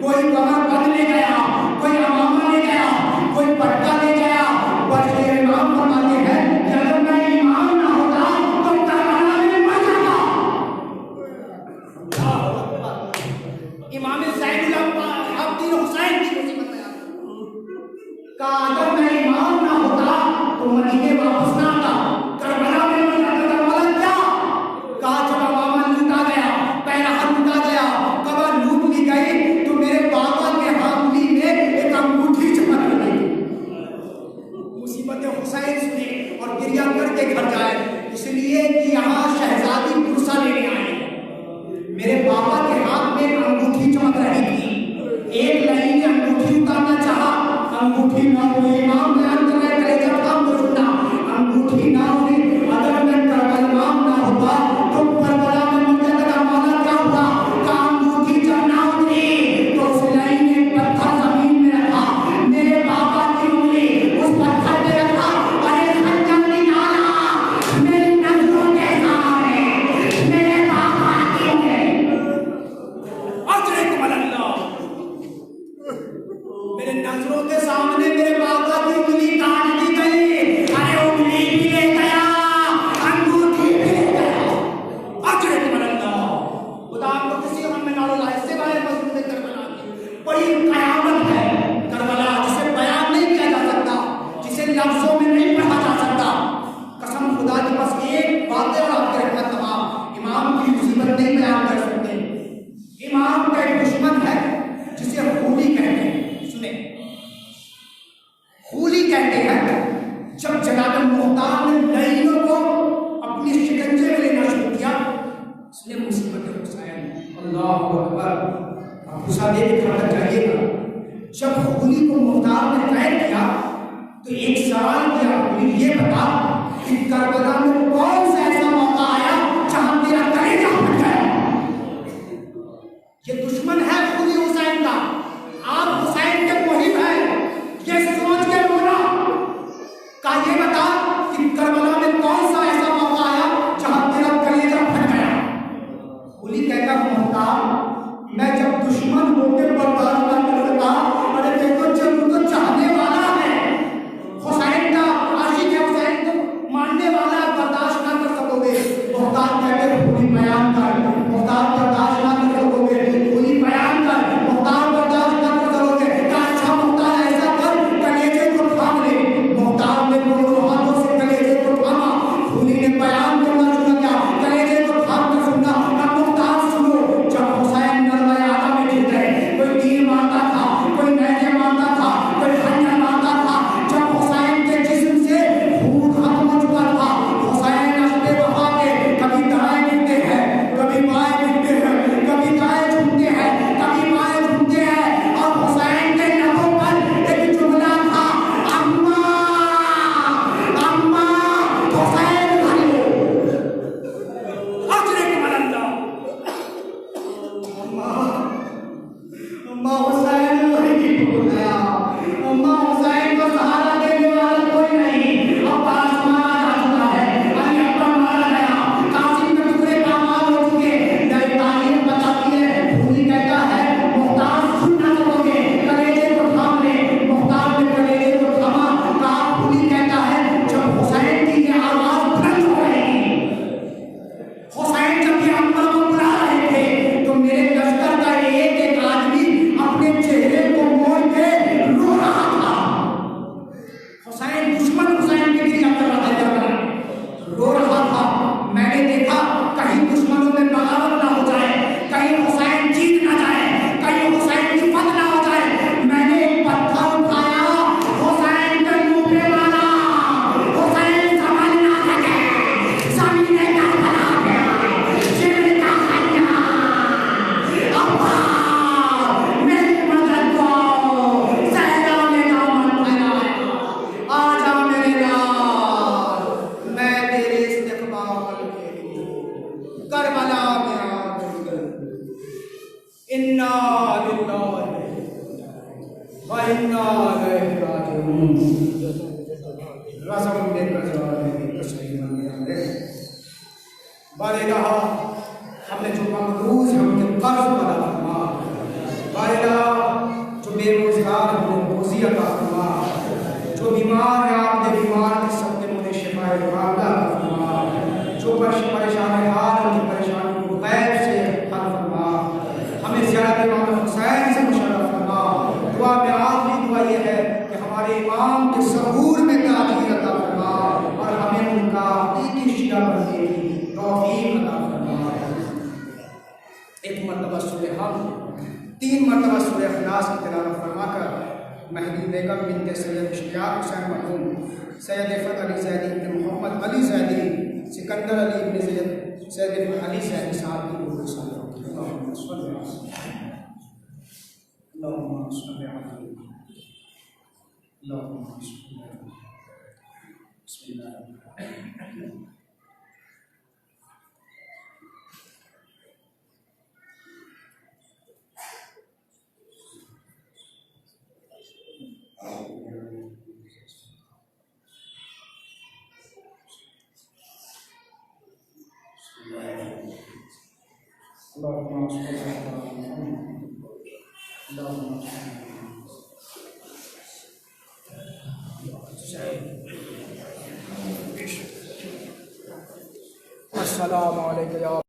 C: कोई कमरबंद ले गया, कोई अमामा ले गया, कोई पट्टा ले गया। बस ये इमाम फरमाते हैं कि अगर मैं इमाम ना होता तो करबला में मर जाता। इमाम ज़ैनुल अब्दीन हुसैन की मुसीबत में कहा अगर मैं इमाम ना होता तो मदीने वापस ना आता, करबला में मर जाता। करबला क्या? कहा जब अमामा लूटा गया, पैराहन लूटा गया, कबर लूट ली गई तो मेरे बाबा के हाथली में एक अंगूठी चमक रही। मुसीबत हुसैन सुने और गिरिया करके घर जाए, इसलिए कि यहाँ शहजादी पुरसा लेने आए। मेरे बाबा के हाथ में अंगूठी चमक रही थी, एक लड़ी ने अंगूठी उतारना चाहा, अंगूठी ना हुई। इमाम बयान कर रहे कलेजा काम को सुनना, अंगूठी ना हुई। अगर मैं करबला इमाम ना होता तो करबला में मर जाता। माना क्या हुआ? का अंगूठी जब ना उतरी तो उस लड़ी ने पत्थर जमीन में रखा, मेरे बाबा की उंगली उस पत्थर पे रखा, अरे खंजर निकाला मेरी नजरों के सामने, मेरे बाबा की उंगली। अजरक अल्लाह, मेरे नजरों के सामने मेरे बाबा की उंगली काट दी गई। अरे उंगली भी ले गया, अंगूठी भी ले गया। अजरक अल्लाह, खुदा आपको किसी हम में नारो लाए से बारे मजबूत में करबला की बड़ी कयामत है। करबला जिसे बयान नहीं किया जा सकता, जिसे लफ्जों में नहीं पढ़ा जा सकता। कसम खुदा की, बस एक बात है और आपके रहमत तमाम। इमाम की मुसीबत नहीं बयान कर सकते। इमाम का एक दुश्मन है जिसे खूनी कहते हैं। सुने, खूनी कहते हैं जब जनाब मुख्तार ने लड़ियों को अपनी शिकंजे में लेना शुरू किया, उसने मुसीबत हुसैन। अल्लाहु अकबर। अब हुसैन एक खबर चाहिएगा, जब खूनी को मुख्तार ने कैद किया तो एक सवाल किया, ये बता कि करबला में कौन सा ऐसा मौका आया जहां तेरा कलेजा फट गया? ये दुश्मन है खूनी हुसैन का, आप हुसैन के मुहिब हैं, ये सोच के बोला। का ये बता कि करबला में कौन सा ऐसा मौका आया जहां तेरा कलेजा फट गया? खूनी कहता मुख्तार, मैं जब दुश्मन होकर बर्दाश्त न कर सका, अरे देखो जब तो चाहने वाला है हुसैन का, आशिक है हुसैन को मानने वाला, बर्दाश्त ना कर सकोगे। मुख्तार कहते खूनी बयान कर, मुख्तार बर्दाश्त ना कर सकोगे, खूनी बयान कर, मुख्तार बर्दाश्त ना कर सकोगे। कहा अच्छा मुख्तार ऐसा कर, कलेजे को थाम ले। मुख्तार ने दोनों हाथों से कलेजे को थामा, खूनी ने बयान करना शुरू किया, कलेजे को थाम कर सुनना। अब मुख्तार सुनो, जब हुसैन नरगए आदम में गिर गए, कोई तीर मारता था, कोई नेज़े मारता था, कोई खंजर मारता था। जब हुसैन के जिस्म से खून खत्म हो चुका था, हुसैन अपने वफा के कभी दराए गिरते हैं, कभी करबला में आग निकल। इन्ना लिल्लाहि व इन्ना इलैहि राजिऊन। रज़म में रज़ाने तस्लीम ने बारिला हमने जो मकरूज हमके कर्ज वाला फरमा, बारिला जो बेरोजगार हमने रोजी अता फरमा, जो बीमार है आपने बीमार के सबके मुझे शिफाए कामिला फरमा, जो परेशान हाल उनकी परेशानी को गैब से हल फरमा, हमें ज़ियारत इमाम हुसैन से मुशर्रफ फरमा। दुआ में आखिरी दुआ ये है कि हमारे इमाम के सहूर में ताज़ीर अता फरमा और हमें उनका हकीकी शिया बनने की तौफीक अता फरमा। एक मरतबा सूरह हम 3 मरतबा सूरह इखलास की तिलावत फरमाकर महदी बेगम बिनते सैयद इश्तियाक हुसैन मरहूम, सैयद इफ़त अली ज़ैदी इब्न मोहम्मद अली ज़ैदी, सिकंदर अली इब्न सैयद अली ज़ैदी साहब की रूह को सलाम। अल्लाहुम्मा सल्लि अलैहि बिस्मिल्लाह। अस्सलामु अलैकुम।